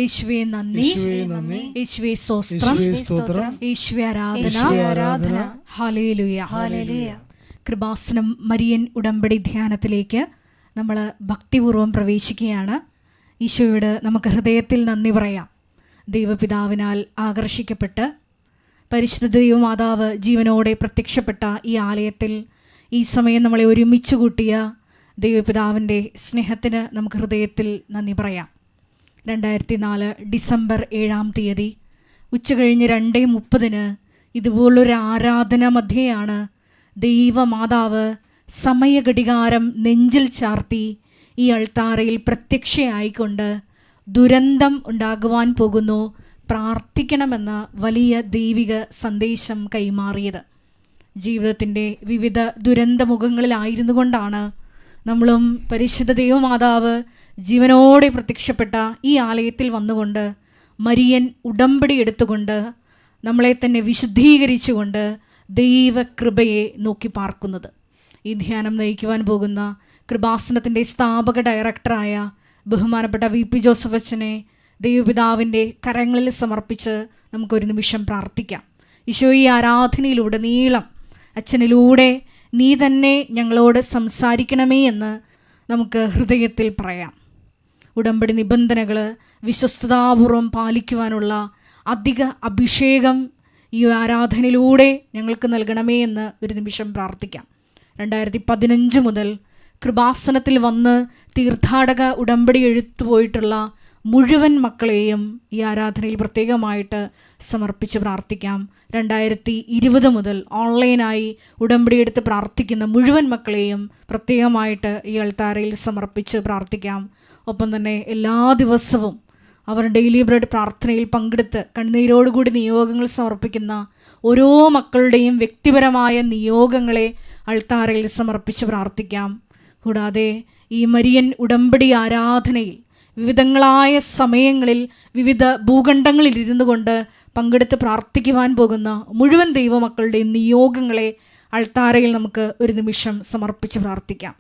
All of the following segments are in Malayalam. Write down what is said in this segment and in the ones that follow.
യേശുവേ നന്ദി, യേശുവേ സ്തോത്രം, യേശുവേ ആരാധന. ഹല്ലേലൂയ. കൃപാസനം മരിയൻ ഉടമ്പടി ധ്യാനത്തിലേക്ക് നമ്മൾ ഭക്തിപൂർവ്വം പ്രവേശിക്കുകയാണ്. ഈശോയോട് നമുക്ക് ഹൃദയത്തിൽ നന്ദി പറയാം. ദൈവപിതാവിനാൽ ആകർഷിക്കപ്പെട്ട് പരിശുദ്ധ ദൈവമാതാവ് ജീവനോടെ പ്രത്യക്ഷപ്പെട്ട ഈ ആലയത്തിൽ ഈ സമയം നമ്മളെ ഒരുമിച്ച് കൂട്ടിയ ദൈവപിതാവിൻ്റെ സ്നേഹത്തിന് നമുക്ക് ഹൃദയത്തിൽ നന്ദി പറയാം. 2004 ഡിസംബർ 7 ഉച്ചകഴിഞ്ഞ് 2:30 ഇതുപോലൊരു ആരാധന മധ്യയാണ് ദൈവമാതാവ് സമയഘടികാരം നെഞ്ചിൽ ചാർത്തി ഈ അൾത്താരയിൽ പ്രത്യക്ഷയായിക്കൊണ്ട് ദുരന്തം ഉണ്ടാകുവാൻ പോകുന്നു, പ്രാർത്ഥിക്കണമെന്ന വലിയ ദൈവിക സന്ദേശം കൈമാറിയത്. ജീവിതത്തിൻ്റെ വിവിധ ദുരന്തമുഖങ്ങളിലായിരുന്നു കൊണ്ടാണ് നമ്മളും പരിശുദ്ധ ദൈവമാതാവ് ജീവനോടെ പ്രത്യക്ഷപ്പെട്ട ഈ ആലയത്തിൽ വന്നുകൊണ്ട് മരിയൻ ഉടമ്പടി എടുത്തുകൊണ്ട് നമ്മളെ തന്നെ വിശുദ്ധീകരിച്ചുകൊണ്ട് ദൈവകൃപയെ നോക്കി പാർക്കുന്നത്. ഈ ധ്യാനം നയിക്കുവാൻ പോകുന്ന കൃപാസനത്തിൻ്റെ സ്ഥാപക ഡയറക്ടറായ ബഹുമാനപ്പെട്ട VP ജോസഫ് അച്ഛനെ ദൈവപിതാവിൻ്റെ കരങ്ങളിൽ സമർപ്പിച്ച് നമുക്കൊരു നിമിഷം പ്രാർത്ഥിക്കാം. ഈശോ, ഈ ആരാധനയിലൂടെ നീളം അച്ഛനിലൂടെ നീ തന്നെ ഞങ്ങളോട് സംസാരിക്കണമേ എന്ന് നമുക്ക് ഹൃദയത്തിൽ പറയാം. ഉടമ്പടി നിബന്ധനകൾ വിശ്വസ്തതാപൂർവം പാലിക്കുവാനുള്ള അധിക അഭിഷേകം ഈ ആരാധനയിലൂടെ ഞങ്ങൾക്ക് നൽകണമേ എന്ന് ഒരു നിമിഷം പ്രാർത്ഥിക്കാം. 2015 മുതൽ കൃപാസനത്തിൽ വന്ന് തീർത്ഥാടക ഉടമ്പടി എഴുത്തുപോയിട്ടുള്ള മുഴുവൻ മക്കളെയും ഈ ആരാധനയിൽ പ്രത്യേകമായിട്ട് സമർപ്പിച്ച് പ്രാർത്ഥിക്കാം. 2020 മുതൽ ഓൺലൈനായി ഉടമ്പടി എടുത്ത് പ്രാർത്ഥിക്കുന്ന മുഴുവൻ മക്കളെയും പ്രത്യേകമായിട്ട് ഈ അൾത്താരയിൽ സമർപ്പിച്ച് പ്രാർത്ഥിക്കാം. ഒപ്പം തന്നെ എല്ലാ ദിവസവും അവർ ഡെയിലി ബ്രെഡ് പ്രാർത്ഥനയിൽ പങ്കെടുത്ത് കണ്ണീരോടുകൂടി നിയോഗങ്ങൾ സമർപ്പിക്കുന്ന ഓരോ മക്കളുടെയും വ്യക്തിപരമായ നിയോഗങ്ങളെ അൾത്താരയിൽ സമർപ്പിച്ച് പ്രാർത്ഥിക്കാം. കൂടാതെ ഈ മരിയൻ ഉടമ്പടി ആരാധനയിൽ വിവിധങ്ങളായ സമയങ്ങളിൽ വിവിധ ഭൂഖണ്ഡങ്ങളിൽ ഇരുന്നു കൊണ്ട് പങ്കെടുത്ത് പ്രാർത്ഥിക്കുവാൻ പോകുന്ന മുഴുവൻ ദൈവമക്കളുടെയും നിയോഗങ്ങളെ അൾത്താരയിൽ നമുക്ക് ഒരു നിമിഷം സമർപ്പിച്ച് പ്രാർത്ഥിക്കാം.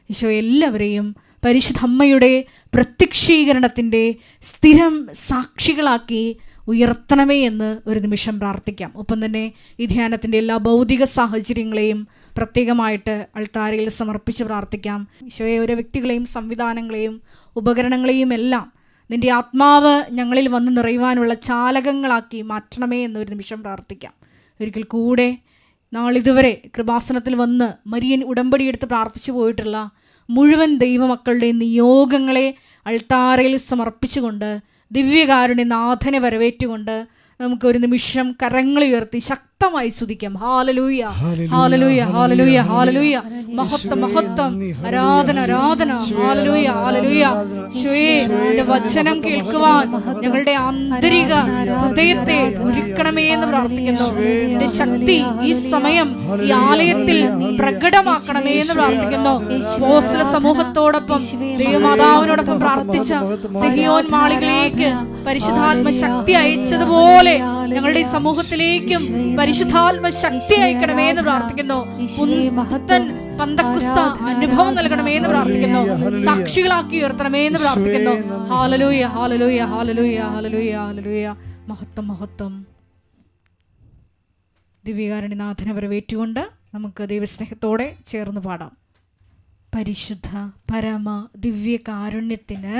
ഈശോ എല്ലാവരെയും പരിശുദ്ധ അമ്മയുടെ പ്രത്യക്ഷീകരണത്തിൻ്റെ സ്ഥിരം സാക്ഷികളാക്കി ഉയർത്തണമേ എന്ന് ഒരു നിമിഷം പ്രാർത്ഥിക്കാം. ഒപ്പം തന്നെ ഈ ധ്യാനത്തിൻ്റെ എല്ലാ ഭൗതിക സാഹചര്യങ്ങളെയും പ്രത്യേകമായിട്ട് അൾത്താരയിൽ സമർപ്പിച്ച് പ്രാർത്ഥിക്കാം. ഈശോയെ, ഓരോ വ്യക്തികളെയും സംവിധാനങ്ങളെയും ഉപകരണങ്ങളെയും എല്ലാം നിൻ്റെ ആത്മാവ് ഞങ്ങളിൽ വന്ന് നിറയുവാനുള്ള ചാലകങ്ങളാക്കി മാറ്റണമേ എന്നൊരു നിമിഷം പ്രാർത്ഥിക്കാം. ഒരിക്കൽ കൂടെ നാളിതുവരെ കൃപാസനത്തിൽ വന്ന് മരിയൻ ഉടമ്പടി എടുത്ത് പ്രാർത്ഥിച്ചു പോയിട്ടുള്ള മുഴുവൻ ദൈവമക്കളുടെയും നിയോഗങ്ങളെ അൾത്താരയിൽ സമർപ്പിച്ചുകൊണ്ട് ദിവ്യകാരുണ്യ നാഥനെ വരവേറ്റുകൊണ്ട് നമുക്കൊരു നിമിഷം കരങ്ങൾ ഉയർത്തി ശക്തമായി സ്തുതിക്കാം. Hallelujah, hallelujah, hallelujah, hallelujah. മഹത്വം, മഹത്വം, ആരാധന, ആരാധന. Hallelujah, hallelujah. ഈശോയേ, നിന്റെ വചനം കേൾക്കുവാൻ ഞങ്ങളുടെ ആന്തരിക ഹൃദയത്തെ ഒരുക്കണമേ എന്ന് പ്രാർത്ഥിക്കുന്നു. നിന്റെ ശക്തി ഈ സമയം ഈ ആലയത്തിൽ പ്രകടമാക്കണമേ എന്ന് പ്രാർത്ഥിക്കുന്നു. അപ്പോസ്തല സമൂഹത്തോടൊപ്പം ദൈവമാതാവിനോടൊപ്പം പ്രാർത്ഥിച്ച സിഹിയോൻ മാളികളിലേക്ക് പരിശുദ്ധാത്മ ശക്തി അയച്ചതുപോലെ ഞങ്ങളുടെ ഈ സമൂഹത്തിലേക്കും പരിശുദ്ധാത്മ ശക്തി അയക്കണമേ എന്ന് പ്രാർത്ഥിക്കുന്നു. പുത്തൻ പന്തക്കുസ്ത അനുഭവം നൽകണമേ എന്ന് പ്രാർത്ഥിക്കുന്നു. സാക്ഷികളാക്കി ഉയർത്തണമേ എന്ന് പ്രാർത്ഥിക്കുന്നു. Hallelujah, hallelujah, hallelujah, hallelujah, hallelujah. മഹത്വം, മഹത്വം. ദിവ്യകാരുണ്യനാഥനെ വരവേറ്റുകൊണ്ട് നമുക്ക് ദൈവസ്നേഹത്തോടെ ചേർന്ന് പാടാം. പരിശുദ്ധ പരമ ദിവ്യ കാരുണ്യത്തിന്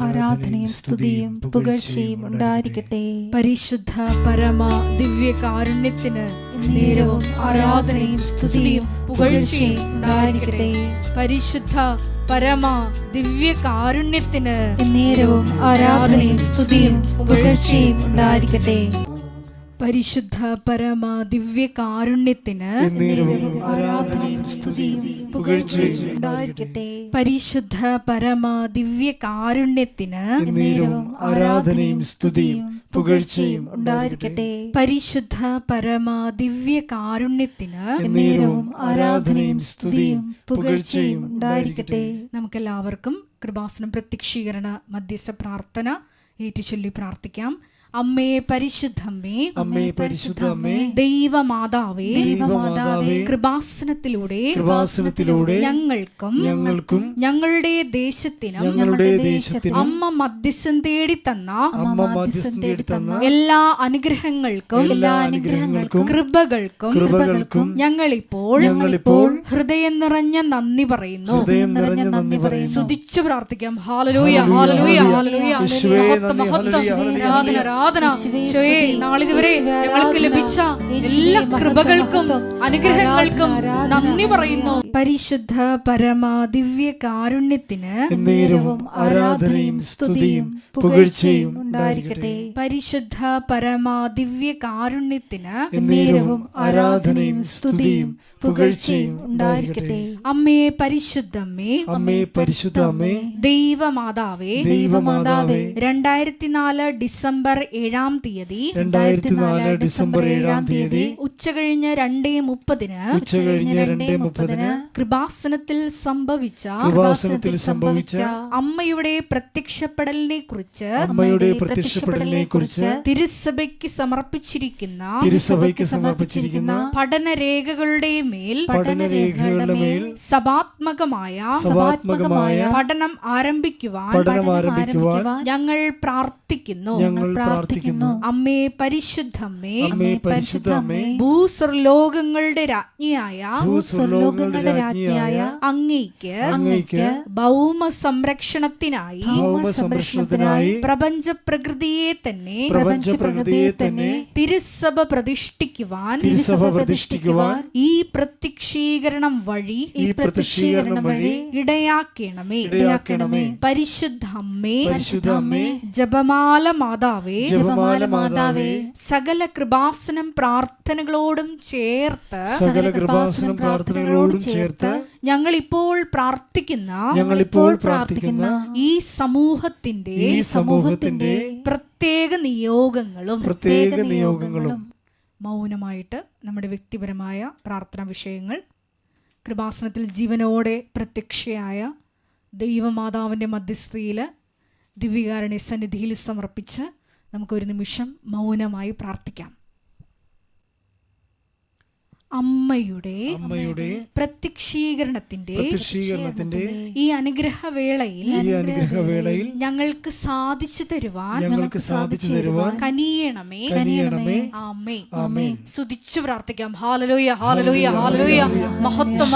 ആരാധനയും സ്തുതിയും പുകഴ്ചയും ഉണ്ടായിരിക്കട്ടെ. പരിശുദ്ധ പരമ ദിവ്യ കാരുണ്യത്തിന് നേരവും ആരാധനയും സ്തുതിയും പുകഴ്ചയും ഉണ്ടായിരിക്കട്ടെ. പരിശുദ്ധ പരമ ദിവ്യ കാരുണ്യത്തിന് നേരവും ആരാധനയും സ്തുതിയും പുകഴ്ചയും ഉണ്ടായിരിക്കട്ടെ. പരിശുദ്ധ പരമ ദിവ്യ കാരുണ്യത്തിന് ആരാധനയും സ്തുതിയും പുകഴ്ചയും ഉണ്ടായിരിക്കട്ടെ. പരിശുദ്ധ പരമ ദിവ്യ കാരുണ്യത്തിന് ആരാധനയും സ്തുതിയും പുകഴ്ചയും ഉണ്ടായിരിക്കട്ടെ. പരിശുദ്ധ പരമ ദിവ്യ കാരുണ്യത്തിന് ആരാധനയും സ്തുതിയും പുകഴ്ചയും ഉണ്ടായിരിക്കട്ടെ. നമുക്കെല്ലാവർക്കും കൃപാസനം പ്രത്യക്ഷീകരണ മധ്യസ്ഥ പ്രാർത്ഥന ഏറ്റുചൊല്ലി പ്രാർത്ഥിക്കാം. അമ്മേ പരിശുദ്ധമ്മേ, അമ്മേ പരിശുദ്ധ അമ്മേ, ദൈവമാതാവേ, ദൈവമാതാവേ, കൃപാസനത്തിലൂടെ ഞങ്ങൾക്കും ഞങ്ങളുടെ ദേശത്തിനും അമ്മ മധ്യസ്ഥം തേടി തന്ന എല്ലാ അനുഗ്രഹങ്ങൾക്കും കൃപകൾക്കും ഞങ്ങളിപ്പോൾ ഹൃദയം നിറഞ്ഞ നന്ദി പറയുന്നു. സ്തുതിച്ചു പ്രാർത്ഥിക്കാം. Hallelujah, hallelujah, hallelujah. ആരാധന. നാളിതുവരെ ഞങ്ങൾക്ക് ലഭിച്ച എല്ലാ കൃപകൾക്കും അനുഗ്രഹങ്ങൾക്കും നന്ദി പറയുന്നു. പരിശുദ്ധ പരമ ദിവ്യ കാരുണ്യത്തിന് ആരാധനയും സ്തുതിയും പുകഴ്ചയും ഉണ്ടായിരിക്കട്ടെ. പരിശുദ്ധ പരമ ദിവ്യ കാരുണ്യത്തിന് ആരാധനയും സ്തുതിയും പുകഴ്ചയും ഉണ്ടായിരിക്കട്ടെ. അമ്മേ പരിശുദ്ധമ്മേ, അമ്മേ പരിശുദ്ധ അമ്മേ, ദൈവമാതാവേ, 2004 ഡിസംബർ 7-ാം തീയതി ഉച്ചകഴിഞ്ഞ് 2:30 കൃപാസനത്തിൽ സംഭവിച്ച അമ്മയുടെ പ്രത്യക്ഷപ്പെടലിനെ കുറിച്ച് തിരുസഭയ്ക്ക് സമർപ്പിച്ചിരിക്കുന്ന പഠനരേഖകളുടെ മേൽ സഭാത്മകമായ പഠനം ആരംഭിക്കുവാൻ ഞങ്ങൾ പ്രാർത്ഥിക്കുന്നു. അമ്മേ പരിശുദ്ധമ്മേ, ഭൂസ്വർലോകങ്ങളുടെ രാജ്ഞിയായ അങ്ങേയ്ക്ക് ഭൗമ സംരക്ഷണത്തിനായി പ്രപഞ്ച പ്രകൃതിയെ തന്നെ തിരുസഭ പ്രതിഷ്ഠിക്കുവാൻ ഈ പ്രത്യക്ഷീകരണം വഴി ഇടയാക്കണമേ. പരിശുദ്ധമ്മേ, ജപമാല മാതാവേ, സകല കൃപാസനം പ്രാർത്ഥനകളോടും ചേർത്ത് ഞങ്ങളിപ്പോൾ പ്രാർത്ഥിക്കുന്ന ഈ സമൂഹത്തിന്റെ പ്രത്യേക നിയോഗങ്ങളും മൗനമായിട്ട് നമ്മുടെ വ്യക്തിപരമായ പ്രാർത്ഥനാ വിഷയങ്ങൾ കൃപാസനത്തിൽ ജീവനോടെ പ്രത്യക്ഷയായ ദൈവമാതാവിൻ്റെ മധ്യസ്ഥതയിൽ ദിവ്യകാരുണ്യ സന്നിധിയിൽ സമർപ്പിച്ച് നമുക്കൊരു നിമിഷം മൗനമായി പ്രാർത്ഥിക്കാം. അമ്മയുടെ പ്രത്യക്ഷീകരണത്തിന്റെ ഈ അനുഗ്രഹവേളയിൽ ഞങ്ങൾക്ക് സാധിച്ചു തരുവാൻ കനിയണമേ. ആമേൻ. സ്തുതിച്ചു പ്രാർത്ഥിക്കാം. Hallelujah, hallelujah, hallelujah. മഹത്വം,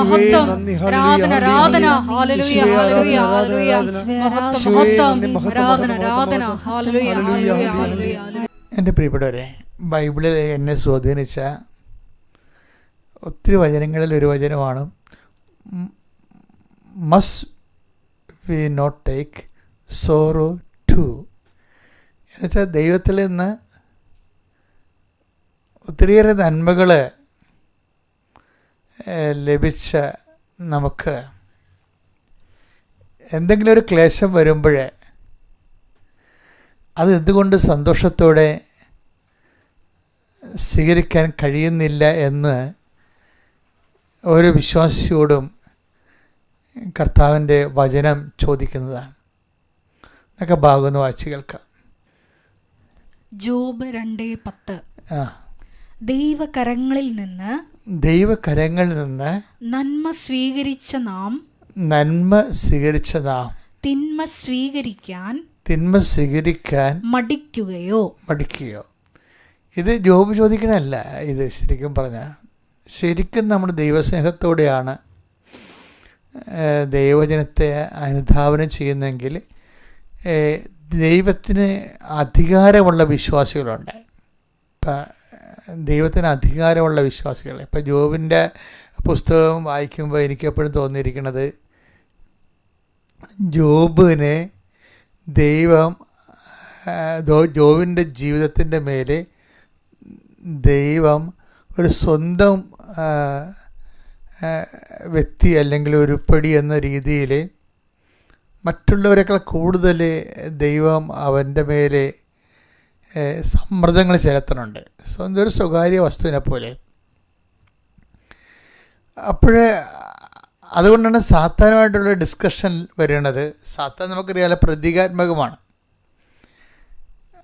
ആരാധന, ഹല്ലേലൂയ, ഹല്ലേലൂയ, ഹല്ലേലൂയ. മഹത്വം, ആരാധന, ഹല്ലേലൂയ, ഹല്ലേലൂയ, ഹല്ലേലൂയ. എൻ്റെ പ്രിയപ്പെട്ടവരെ, ബൈബിളിൽ എന്നെ സ്വാധീനിച്ച ഒത്തിരി വചനങ്ങളിൽ ഒരു വചനമാണ് must we not take sorrow too. എന്നുവെച്ചാൽ ദൈവത്തിൽ നിന്ന് ഒത്തിരിയേറെ നന്മകൾ ലഭിച്ച നമുക്ക് എന്തെങ്കിലും ഒരു ക്ലേശം വരുമ്പോൾ അത് എന്തുകൊണ്ട് സന്തോഷത്തോടെ സ്വീകരിക്കാൻ കഴിയുന്നില്ല എന്ന് ഓരോ വിശ്വാസിയോടും കർത്താവിൻ്റെ വചനം ചോദിക്കുന്നതാണ്. എന്നൊക്കെ ഭാഗം വായിച്ച് കേൾക്കാം. ജോബ് 2:10. ദൈവകരങ്ങളിൽ നിന്ന് നന്മ സ്വീകരിച്ച നാം തിന്മ സ്വീകരിക്കാൻ മടിക്കുകയോ. ഇത് ജോബ് ചോദിക്കണമല്ല. ഇത് ശരിക്കും നമ്മൾ ദൈവസ്നേഹത്തോടെയാണ് ദൈവജനത്തെ അനുധാവനം ചെയ്യുന്നതെങ്കിൽ ദൈവത്തിന് അധികാരമുള്ള വിശ്വാസികളുണ്ട്. ഇപ്പം ദൈവത്തിന് അധികാരമുള്ള വിശ്വാസികൾ. ഇപ്പം ജോബിൻ്റെ പുസ്തകം വായിക്കുമ്പോൾ എനിക്കെപ്പോഴും തോന്നിയിരിക്കുന്നത് ജോബിനെ ജോബിൻ്റെ ജീവിതത്തിൻ്റെ മേലെ ദൈവം ഒരു സ്വന്തം വ്യക്തി അല്ലെങ്കിൽ ഒരു പടി എന്ന രീതിയിൽ മറ്റുള്ളവരെക്കാൾ കൂടുതൽ ദൈവം അവൻ്റെ മേലെ സമ്മർദ്ദങ്ങൾ ചെലുത്തുന്നുണ്ട്, സ്വന്തം ഒരു സ്വകാര്യ വസ്തുവിനെ പോലെ. അതുകൊണ്ടാണ് സാത്താനുമായിട്ടുള്ള ഡിസ്കഷൻ വരുന്നത്. സാത്താൻ നമുക്കറിയാലോ പ്രതീകാത്മകമാണ്.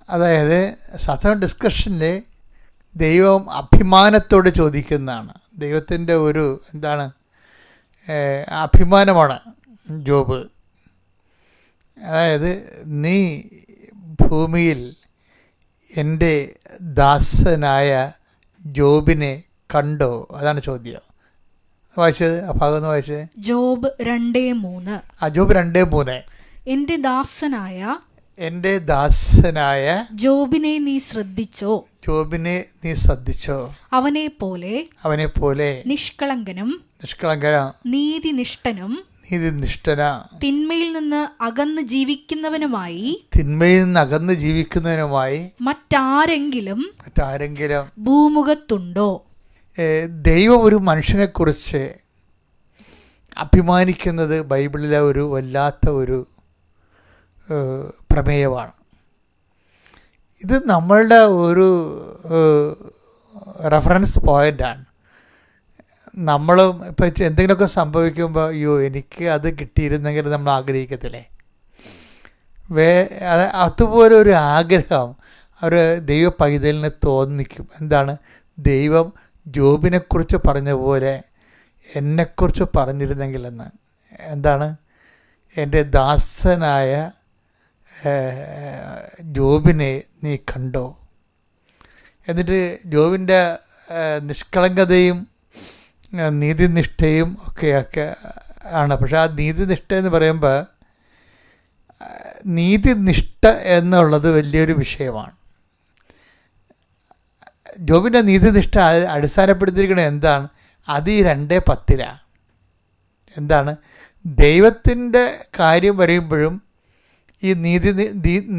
അതായത് സാധാരണ ഡിസ്കഷനിൽ ദൈവം അഭിമാനത്തോട് ചോദിക്കുന്നതാണ്. ദൈവത്തിൻ്റെ ഒരു എന്താണ് അഭിമാനമാണ് ജോബ്. അതായത് നീ ഭൂമിയിൽ എൻ്റെ ദാസനായ ജോബിനെ കണ്ടോ? അതാണ് ചോദ്യം. വായിച്ചത് ആ ഭാഗം ഒന്ന് വായിച്ചത്. ജോബ് 2:3. ജോബ് 2:3. എൻ്റെ ദാസനായ ജോബിനെ നീ ശ്രദ്ധിച്ചോ, അവനെ പോലെ നിഷ്കളങ്കനും നീതിനിഷ്ഠനും തിന്മയിൽ നിന്ന് അകന്ന് ജീവിക്കുന്നവനുമായി മറ്റാരെങ്കിലും ഭൂമുഖത്തുണ്ടോ? ദൈവം ഒരു മനുഷ്യനെക്കുറിച്ച് അഭിമാനിക്കുന്നത് ബൈബിളിലെ ഒരു വല്ലാത്ത ഒരു പ്രമേയമാണ്. ഇത് നമ്മളുടെ ഒരു റെഫറൻസ് പോയിൻ്റാണ്. നമ്മളും ഇപ്പോൾ എന്തെങ്കിലുമൊക്കെ സംഭവിക്കുമ്പോൾ അയ്യോ എനിക്ക് അത് കിട്ടിയിരുന്നെങ്കിൽ നമ്മൾ ആഗ്രഹിക്കത്തില്ലേ? അതുപോലെ ഒരു ആഗ്രഹം ഒരു ദൈവ പൈതലിന് തോന്നിക്കും. എന്താണ്? ദൈവം ജോബിനെക്കുറിച്ച് പറഞ്ഞ പോലെ എന്നെക്കുറിച്ച് പറഞ്ഞിരുന്നെങ്കിലെന്ന്. എന്താണ്? എൻ്റെ ദാസനായ ജോബിനെ നീ കണ്ടോ? എന്നിട്ട് ജോബിൻ്റെ നിഷ്കളങ്കതയും നീതിനിഷ്ഠയും ഒക്കെ ആണ്. പക്ഷെ ആ നീതിനിഷ്ഠ എന്ന് പറയുമ്പോൾ നീതിനിഷ്ഠ എന്നുള്ളത് വലിയൊരു വിഷയമാണ്. ജോബിൻ്റെ നീതിനിഷ്ഠ അടിസ്ഥാനപ്പെടുത്തിയിരിക്കുന്നത് എന്താണ്? അത് ഈ 2:10. എന്താണ്? ദൈവത്തിൻ്റെ കാര്യം പറയുമ്പോഴും ഈ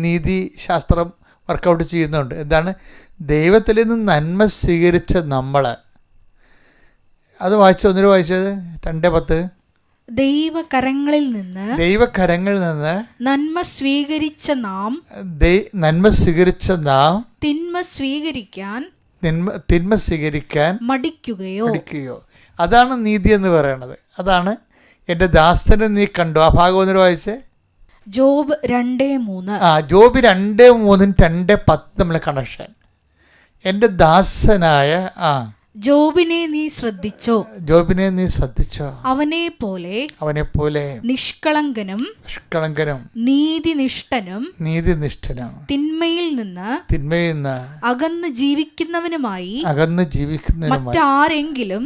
നീതിശാസ്ത്രം വർക്കൗട്ട് ചെയ്യുന്നുണ്ട്. എന്താണ്? ദൈവത്തിൽ നിന്ന് നന്മ സ്വീകരിച്ച നമ്മൾ, അത് ഒന്നിനു വായിച്ചത് 2:10. ദൈവകരങ്ങളിൽ നിന്ന് നന്മ സ്വീകരിച്ച നാം തിന്മ സ്വീകരിക്കാൻ മടിക്കുകയോ? അതാണ് നീതി എന്ന് പറയുന്നത്. അതാണ് എൻ്റെ ദാസനെ നീ കണ്ടു. ആ ഭാഗം ഒന്നിനു വായിച്ചേ. ജോബ് 2:3. ജോബ് 2:3 2:10 നമ്മളെ കണക്ഷൻ. എൻ്റെ ദാസനായ ജോബിനെ നീ ശ്രദ്ധിച്ചോ, അവനെ പോലെ നിഷ്കളങ്കനും നീതിനിഷ്ഠനും തിന്മയിൽ നിന്ന് അകന്ന് ജീവിക്കുന്നവനുമായി മറ്റാരെങ്കിലും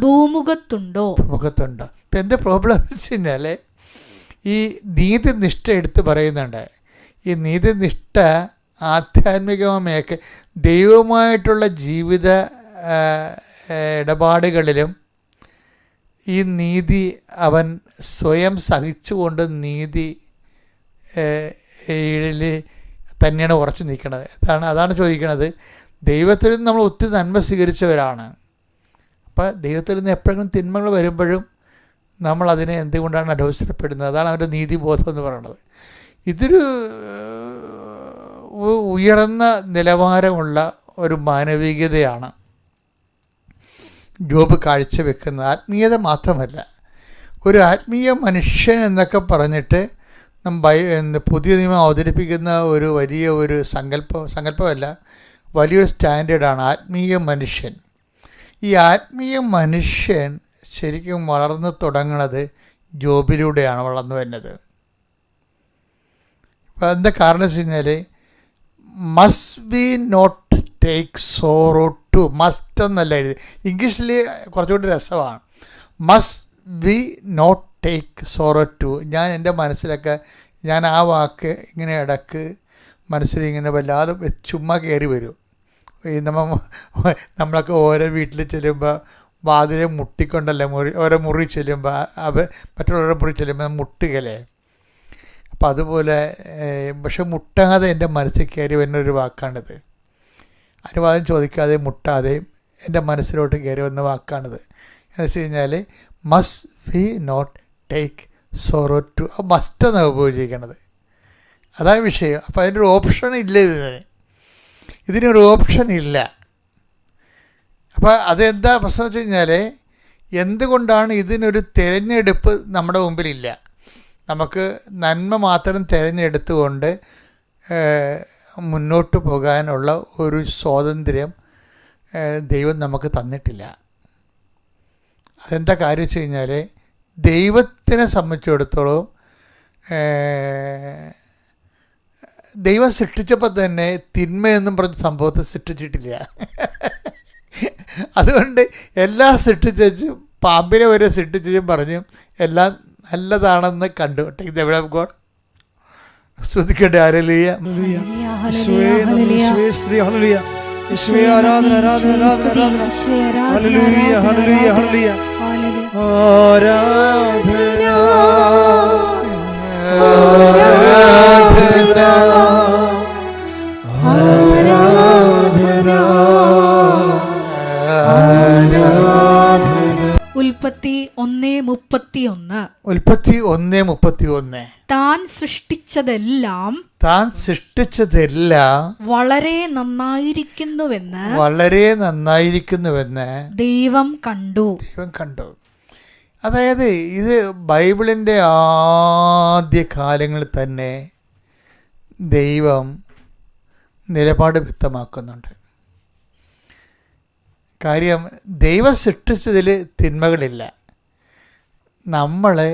ഭൂമുഖത്തുണ്ടോ? ഇപ്പം എന്താ പ്രോബ്ലം എന്ന് വെച്ച് കഴിഞ്ഞാൽ ഈ നീതിനിഷ്ഠ എടുത്ത് പറയുന്നുണ്ട്. ഈ നീതിനിഷ്ഠ ആധ്യാത്മികമൊക്കെ ദൈവവുമായിട്ടുള്ള ജീവിത ഇടപാടുകളിലും ഈ നീതി അവൻ സ്വയം സഹിച്ചുകൊണ്ട് നീതി തന്നെയാണ് ഉറച്ചു നിൽക്കുന്നത്. അതാണ് ചോദിക്കുന്നത്. ദൈവത്തിൽ നിന്ന് നമ്മൾ ഒത്തിരി നന്മ സ്വീകരിച്ചവരാണ്. അപ്പോൾ ദൈവത്തിൽ നിന്ന് എപ്പോഴെങ്കിലും തിന്മകൾ വരുമ്പോഴും നമ്മൾ അതിനെ എന്തുകൊണ്ടാണ് അലോസരപ്പെടുന്നത്? അതാണ് അവൻ്റെ നീതിബോധം എന്ന് പറയുന്നത്. ഇതൊരു ഉയർന്ന നിലവാരമുള്ള ഒരു മാനവികതയാണ് ജോബ് കാഴ്ചവെക്കുന്നത്. ആത്മീയത മാത്രമല്ല, ഒരു ആത്മീയ മനുഷ്യൻ എന്നൊക്കെ പറഞ്ഞിട്ട് പുതിയ നിയമം അവതരിപ്പിക്കുന്ന ഒരു വലിയ ഒരു സങ്കല്പമല്ല, വലിയൊരു സ്റ്റാൻഡേർഡാണ് ആത്മീയ മനുഷ്യൻ. ഈ ആത്മീയ മനുഷ്യൻ ശരിക്കും വളർന്നു തുടങ്ങുന്നത് ജോബിലൂടെയാണ് വളർന്നു വരുന്നത്. അപ്പോൾ എന്താ കാരണം വെച്ച് കഴിഞ്ഞാൽ must be not take sorrow too. Must എന്നല്ല എഴുതി, ഇംഗ്ലീഷിൽ കുറച്ചുകൂടി രസമാണ്. Must be not take sorrow too. ഞാൻ എൻ്റെ മനസ്സിലൊക്കെ ഞാൻ ആ വാക്ക് ഇങ്ങനെ ഇടക്ക് മനസ്സിലിങ്ങനെ വല്ലാതെ ചുമ്മാ കയറി വരും. ഈ നമ്മളൊക്കെ ഓരോ വീട്ടിൽ ചെല്ലുമ്പോൾ വാതിലെ മുട്ടിക്കൊണ്ടല്ലേ ഓരോ മുറി ചെല്ലുമ്പോൾ മറ്റുള്ളവരുടെ മുറി ചെല്ലുമ്പോൾ മുട്ടുകല്ലേ. അപ്പം അതുപോലെ പക്ഷെ മുട്ടാതെ എൻ്റെ മനസ്സിൽ കയറി വരുന്നൊരു വാക്കാണിത്. അനുവാദം ചോദിക്കാതെ മുട്ടാതെയും എൻ്റെ മനസ്സിലോട്ട് കയറി വന്ന വാക്കാണിത്. എന്ന് വെച്ച് കഴിഞ്ഞാൽ must we not take sorrow too. Must എന്നാണ് ഉപയോഗിക്കുന്നത്. അതാണ് വിഷയം. അപ്പോൾ അതിനൊരു ഓപ്ഷൻ ഇല്ല. ഇതിനൊരു ഓപ്ഷൻ ഇല്ല. അപ്പോൾ അതെന്താ പ്രശ്നം വെച്ച് കഴിഞ്ഞാൽ എന്തുകൊണ്ടാണ് ഇതിനൊരു തിരഞ്ഞെടുപ്പ് നമ്മുടെ മുമ്പിലില്ല? നമുക്ക് നന്മ മാത്രം തിരഞ്ഞെടുത്തുകൊണ്ട് മുന്നോട്ട് പോകാനുള്ള ഒരു സ്വാതന്ത്ര്യം ദൈവം നമുക്ക് തന്നിട്ടില്ല. അതെന്താ കാര്യം വെച്ച് കഴിഞ്ഞാൽ, ദൈവത്തിനെ സംബന്ധിച്ചിടത്തോളം ദൈവം സൃഷ്ടിച്ചപ്പോൾ തന്നെ തിന്മയെന്നും പറഞ്ഞ സംഭവത്തെ സൃഷ്ടിച്ചിട്ടില്ല. അതുകൊണ്ട് എല്ലാം സൃഷ്ടിച്ചും പാമ്പിനെ വരെ സൃഷ്ടിച്ചും പറഞ്ഞു എല്ലാം നല്ലതാണെന്ന് കണ്ടു. ഇത് എവിടെ ഗോഡ് സ്തുതിക്കട്ടെ. ഹല്ലേലൂയ. യേശുവേ നന്ദി, യേശുവേ സ്തുതി. ഹല്ലേലൂയ. യേശുവേ ആരാധന, ആരാധന, ആരാധന, ആരാധന. Hallelujah, hallelujah, hallelujah. ആരാധന, ആരാധന, ആരാധന, ആരാധന. ഉൽപ്പത്തി 1:31. ഉൽപ്പത്തി 1:31. താൻ സൃഷ്ടിച്ചതെല്ലാം വളരെ നന്നായിരിക്കുന്നുവെന്ന് ദൈവം കണ്ടു. അതായത് ഇത് ബൈബിളിൻ്റെ ആദ്യ കാലങ്ങളിൽ തന്നെ ദൈവം നിലപാട് വ്യക്തമാക്കുന്നുണ്ട്. കാര്യം ദൈവം സൃഷ്ടിച്ചതിൽ തിന്മകളില്ല, നമ്മളെ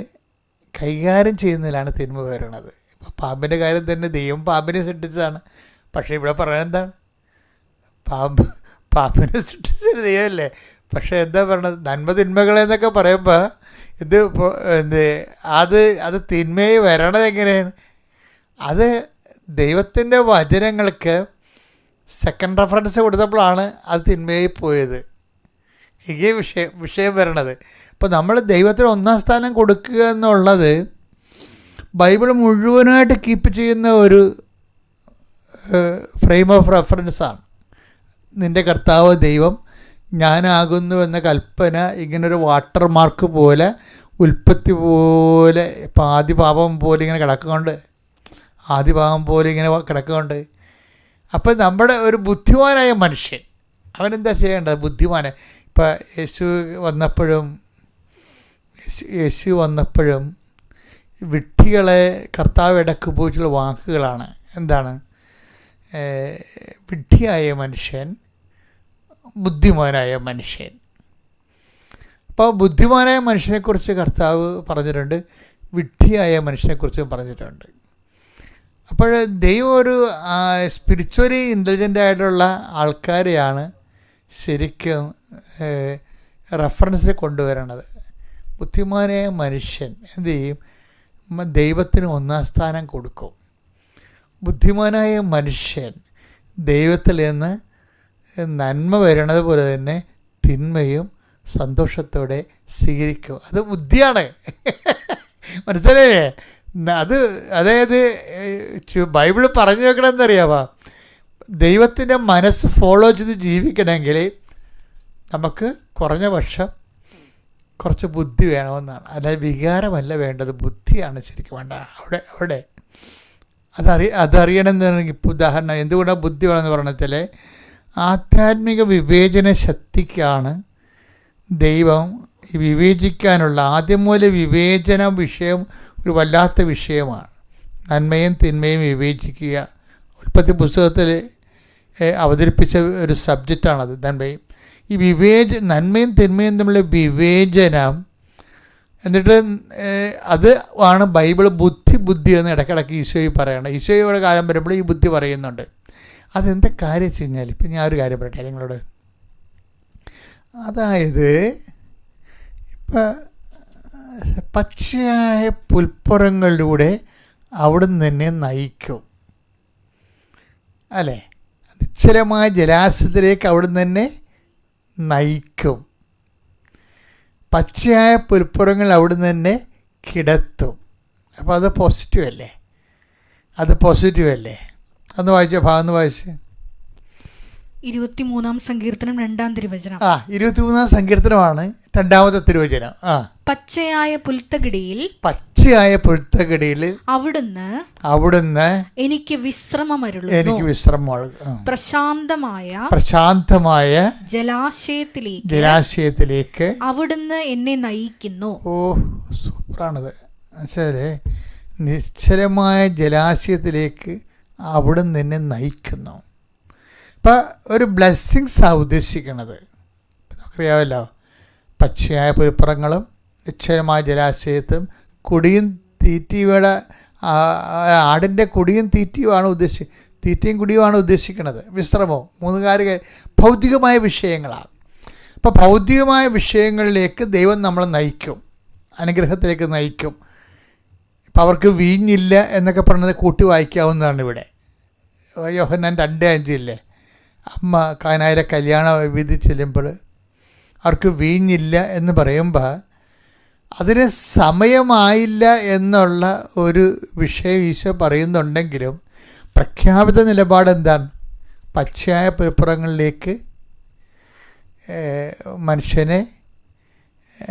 കൈകാര്യം ചെയ്യുന്നതിലാണ് തിന്മ വരുന്നത്. ഇപ്പോൾ പാമ്പിൻ്റെ കാര്യം തന്നെ ദൈവം പാമ്പിനെ സൃഷ്ടിച്ചതാണ്. പക്ഷേ ഇവിടെ പറയുന്നത് എന്താണ്? പാമ്പിനെ സൃഷ്ടിച്ചത് ദൈവമല്ലേ. പക്ഷേ എന്താ പറയണത്? നന്മ തിന്മകളെന്നൊക്കെ പറയുമ്പോൾ അത് തിന്മയെ വരണത് എങ്ങനെയാണ്? അത് ദൈവത്തിൻ്റെ വചനങ്ങൾക്ക് സെക്കൻഡ് റെഫറൻസ് കൊടുത്തപ്പോഴാണ് അത് തിന്മയായി പോയത്. ഈ വിഷയം വരണത്. അപ്പോൾ നമ്മൾ ദൈവത്തിന് ഒന്നാം സ്ഥാനം കൊടുക്കുക എന്നുള്ളത് ബൈബിൾ മുഴുവനായിട്ട് കീപ്പ് ചെയ്യുന്ന ഒരു ഫ്രെയിം ഓഫ് റെഫറൻസാണ്. നിൻ്റെ കർത്താവ് ദൈവം ഞാനാകുന്നു എന്ന കൽപ്പന ഇങ്ങനൊരു വാട്ടർ മാർക്ക് പോലെ, ഉൽപ്പത്തി പോലെ, ഇപ്പം ആദിപാപം പോലെ ഇങ്ങനെ കിടക്കുന്നുണ്ട്. അപ്പം നമ്മുടെ ഒരു ബുദ്ധിമാനായ മനുഷ്യൻ അവനെന്താ ചെയ്യേണ്ടത്? ബുദ്ധിമാനെ ഇപ്പം യേശു വന്നപ്പോഴും വിഡ്ഢികളെ കർത്താവ് ഇടയ്ക്ക് ഉപയോഗിച്ചുള്ള വാക്കുകളാണ്. എന്താണ്? വിഡ്ഢിയായ മനുഷ്യൻ, ബുദ്ധിമാനായ മനുഷ്യൻ. അപ്പോൾ ബുദ്ധിമാനായ മനുഷ്യനെക്കുറിച്ച് കർത്താവ് പറഞ്ഞിട്ടുണ്ട്, വിഡ്ഢിയായ മനുഷ്യനെക്കുറിച്ചും പറഞ്ഞിട്ടുണ്ട്. അപ്പോൾ ദൈവം ഒരു സ്പിരിച്വലി ഇൻ്റലിജൻ്റ് ആയിട്ടുള്ള ആൾക്കാരെയാണ് ശരിക്കും റെഫറൻസിൽ കൊണ്ടുവരണത്. ബുദ്ധിമാനായ മനുഷ്യൻ എന്ത് ചെയ്യും? ദൈവത്തിന് ഒന്നാം സ്ഥാനം കൊടുക്കും. ബുദ്ധിമാനായ മനുഷ്യൻ ദൈവത്തിൽ നിന്ന് നന്മ വരണത് പോലെ തന്നെ തിന്മയും സന്തോഷത്തോടെ സ്വീകരിക്കും. അത് ബുദ്ധിയാണ്. മനസ്സിലായേ? അതായത് ബൈബിൾ പറഞ്ഞു വെക്കണമെന്നറിയാമോ? ദൈവത്തിൻ്റെ മനസ്സ് ഫോളോ ചെയ്ത് ജീവിക്കണമെങ്കിൽ നമുക്ക് കുറഞ്ഞ പക്ഷം കുറച്ച് ബുദ്ധി വേണമെന്നാണ്. അല്ലാതെ വികാരമല്ല വേണ്ടത്, ബുദ്ധിയാണ് ശരിക്കും വേണ്ട. അവിടെ അതറിയണമെന്നുണ്ടെങ്കിൽ ഇപ്പോൾ ഉദാഹരണം എന്തുകൊണ്ടാണ് ബുദ്ധി വേണമെന്ന് പറഞ്ഞാൽ, ആധ്യാത്മിക വിവേചന ശക്തിക്കാണ് ദൈവം വിവേചിക്കാനുള്ള ആദ്യം മുതൽ വിവേചന വിഷയം ഒരു വല്ലാത്ത വിഷയമാണ്. നന്മയും തിന്മയും വിവേചിക്കുക ഉൽപ്പത്തി പുസ്തകത്തിൽ അവതരിപ്പിച്ച ഒരു സബ്ജക്റ്റാണത്. നന്മയും തിന്മയും തമ്മിലുള്ള വിവേചനം, എന്നിട്ട് അത് ആണ് ബൈബിൾ ബുദ്ധി എന്ന് ഇടയ്ക്കിടയ്ക്ക് ഈശോയി പറയണം. ഈശോയുടെ കാലം വരുമ്പോൾ ഈ ബുദ്ധി പറയുന്നുണ്ട്. അതെന്താ കാര്യം വെച്ച് കഴിഞ്ഞാൽ, ഇപ്പം ഞാൻ ഒരു കാര്യം പറയട്ടെ നിങ്ങളോട്. അതായത് ഇപ്പം പച്ചയായ പുൽപ്പുറങ്ങളിലൂടെ അവിടുന്ന് തന്നെ നയിക്കും അല്ലേ? നിശ്ചലമായ ജലാശയത്തിലേക്ക് അവിടുന്ന് തന്നെ നയിക്കും. പച്ചയായ പുൽപ്പുറങ്ങൾ അവിടുന്ന് തന്നെ കിടത്തും. അപ്പോൾ അത് പോസിറ്റീവ് അല്ലേ? അന്ന് വായിച്ച ഭാഗം വായിച്ച് 23-ാം സങ്കീർത്തനം 2-ാം തിരുവചനം. 23-ാം സങ്കീർത്തനമാണ് 2-ാമത്തെ തിരുവചനം. പച്ചയായ പുൽത്തകിടിയിൽ അവിടുന്ന് എനിക്ക് വിശ്രമമരുളുന്നു. പ്രശാന്തമായ ജലാശയത്തിലേക്ക് അവിടുന്ന് എന്നെ നയിക്കുന്നു. ഓ, സൂപ്പറാണത്. ശരി, നിശ്ചലമായ ജലാശയത്തിലേക്ക് അവിടുന്ന് നിന്നെ നയിക്കുന്നു. ഇപ്പം ഒരു ബ്ലെസ്സിങ്സാണ് ഉദ്ദേശിക്കുന്നത്. നമുക്കറിയാമല്ലോ, പച്ചയായ പുൽപ്പുറങ്ങളും നിശ്ചയമായ ജലാശയത്തും കുടിയും തീറ്റിയുടെ ആടിൻ്റെ കുടിയും തീറ്റിയുമാണ് തീറ്റയും കുടിയുമാണ് ഉദ്ദേശിക്കുന്നത്. വിശ്രമവും 3 കാര്യങ്ങൾ ഭൗതികമായ വിഷയങ്ങളാണ്. അപ്പോൾ ഭൗതികമായ വിഷയങ്ങളിലേക്ക് ദൈവം നമ്മളെ നയിക്കും, അനുഗ്രഹത്തിലേക്ക് നയിക്കും. ഇപ്പം അവർക്ക് വീഞ്ഞില്ല എന്നൊക്കെ പറഞ്ഞത് കൂട്ടി വായിക്കാവുന്നതാണ്. ഇവിടെ യോഹന്നാൻ 2:5 അമ്മ കാനായിലെ കല്യാണ വീതി ചെല്ലുമ്പോൾ അവർക്ക് വീഞ്ഞില്ല എന്ന് പറയുമ്പോൾ അതിന് സമയമായില്ല എന്നുള്ള ഒരു വിഷയം ഈശോ പറയുന്നുണ്ടെങ്കിലും പ്രഖ്യാപിത നിലപാട് എന്താണ്? പച്ചയായ പുൽപ്പുറങ്ങളിലേക്ക് മനുഷ്യനെ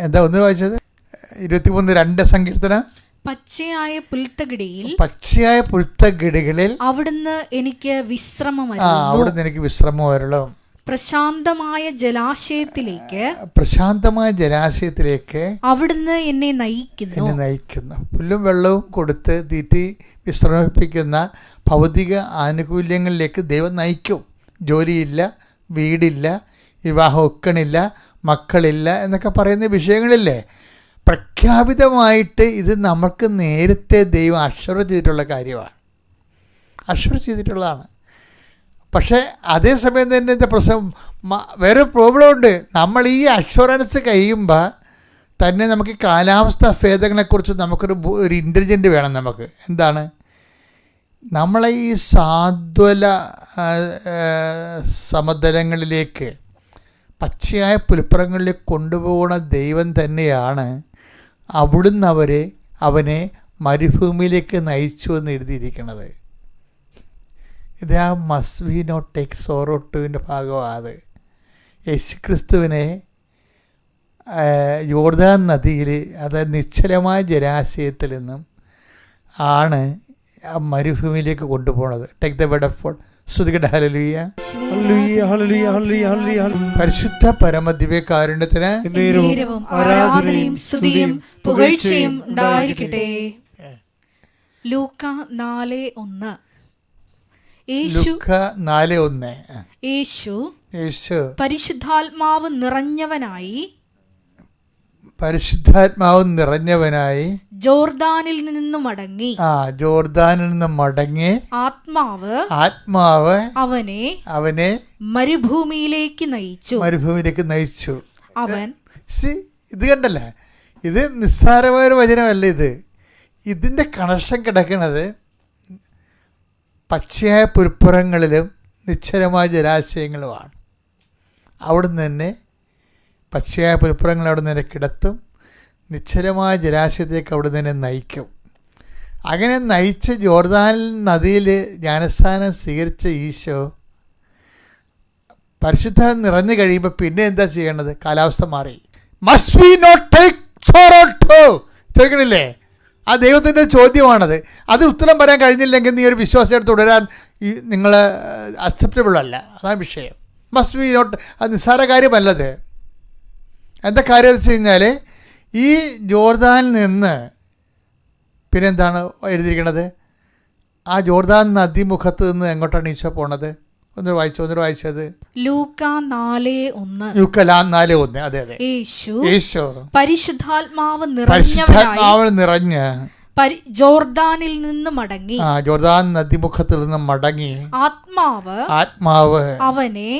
എന്താ ഒന്ന് വായിച്ചത്? 23:2 സങ്കീർത്തന. പച്ചയായ പുൽത്തകിടികളിൽ അവിടുന്ന് എനിക്ക് വിശ്രമം വരളും. പ്രശാന്തമായ ജലാശയത്തിലേക്ക് അവിടുന്ന് എന്നെ നയിക്കുന്നു. പുല്ലും വെള്ളവും കൊടുത്ത് തീറ്റി വിശ്രമിപ്പിക്കുന്ന ഭൗതിക ആനുകൂല്യങ്ങളിലേക്ക് ദൈവം നയിക്കും. ജോലിയില്ല, വീടില്ല, വിവാഹം ഒക്കണില്ല, മക്കളില്ല എന്നൊക്കെ പറയുന്ന വിഷയങ്ങളില്ലേ, പ്രഖ്യാപിതമായിട്ട് ഇത് നമുക്ക് നേരത്തെ ദൈവം അഷ്വർ ചെയ്തിട്ടുള്ളതാണ്. പക്ഷേ അതേസമയം തന്നെ എന്താ പ്രശ്നം? വേറെ പ്രോബ്ലം ഉണ്ട്. നമ്മൾ ഈ അഷ്വറൻസ് കഴിയുമ്പോൾ തന്നെ നമുക്ക് കാലാവസ്ഥാ ഭേദങ്ങളെക്കുറിച്ച് ഒരു ഇൻ്റലിജൻ്റ് വേണം. നമുക്ക് എന്താണ്, നമ്മളെ ഈ സാധ്വല സമതലങ്ങളിലേക്ക് പച്ചയായ പുൽപ്പുറങ്ങളിലേക്ക് കൊണ്ടുപോകുന്ന ദൈവം തന്നെയാണ് അവിടുന്ന് അവനെ മരുഭൂമിയിലേക്ക് നയിച്ചു എന്ന് എഴുതിയിരിക്കുന്നത്. ഇത് ആ must we not take sorrow ടുവിൻ്റെ ഭാഗമാണ്. യേശുക്രിസ്തുവിനെ യോർദാൻ നദിയിൽ, അതായത് നിശ്ചലമായ ജലാശയത്തിൽ നിന്നും ആണ് ആ മരുഭൂമിയിലേക്ക് കൊണ്ടുപോകുന്നത്. Take the word of God. സ്തുതിക്കട്ടെ. ഹല്ലേലൂയ, പരിശുദ്ധ പരമദിവ്യകാരുണ്യത്തിന് ആരാധനയും സ്തുതിയും പുകഴ്ചയും ഉണ്ടായിരിക്കട്ടെ. ലൂക്ക 4:1. യേശു പരിശുദ്ധാത്മാവ് നിറഞ്ഞവനായി ജോർദാനിൽ നിന്ന് മടങ്ങി ആത്മാവ് അവനെ മരുഭൂമിയിലേക്ക് നയിച്ചു. അവൻ ഇത് കണ്ടല്ലേ, ഇത് നിസ്സാരമായ ഒരു വചനമല്ല. ഇതിൻ്റെ കണക്ഷൻ കിടക്കുന്നത് പച്ചയായ പുൽപ്പുറങ്ങളിലും നിശ്ചലമായ ജലാശയങ്ങളുമാണ്. അവിടുന്ന് തന്നെ പച്ചയായ പുൽപ്പുറങ്ങൾ അവിടെ നിന്ന് കിടത്തും, നിശ്ചലമായ ജലാശയത്തേക്ക് അവിടെ തന്നെ നയിക്കും. അങ്ങനെ നയിച്ച് ജോർദാൻ നദിയിൽ ജ്ഞാനസ്നാനം സ്വീകരിച്ച ഈശോ പരിശുദ്ധ നിറഞ്ഞു കഴിയുമ്പോൾ പിന്നെ എന്താ ചെയ്യേണ്ടത്? കാലാവസ്ഥ മാറി. Must we not take sorrow to ചോദിക്കണില്ലേ? ആ ദൈവത്തിൻ്റെ ചോദ്യമാണത്. അത് ഉത്തരം പറയാൻ കഴിഞ്ഞില്ലെങ്കിൽ നീ ഒരു വിശ്വാസമായിട്ട് തുടരാൻ നിങ്ങൾ അക്സെപ്റ്റബിൾ അല്ല. അതാണ് വിഷയം. മസ്റ്റ് വി നോട്ട്, അത് നിസ്സാര കാര്യമല്ലത്. എന്താ കാര്യം എന്ന് വെച്ച് കഴിഞ്ഞാൽ ഈ ജോർദാനിൽ നിന്ന് പിന്നെന്താണ് എഴുതിയിരിക്കുന്നത്? ആ ജോർദാൻ നദിമുഖത്ത് നിന്ന് എങ്ങോട്ടാണ് ഈശോ പോണത്? ഒന്ന് വായിച്ചത് ലൂക്ക 4:1. അതെ. യേശു പരിശുദ്ധാത്മാവ് നിറഞ്ഞ് ജോർദാനിൽ നിന്ന് മടങ്ങി, ജോർദാൻ നദിമുഖത്തിൽ നിന്ന് മടങ്ങി ആത്മാവ് അവനെ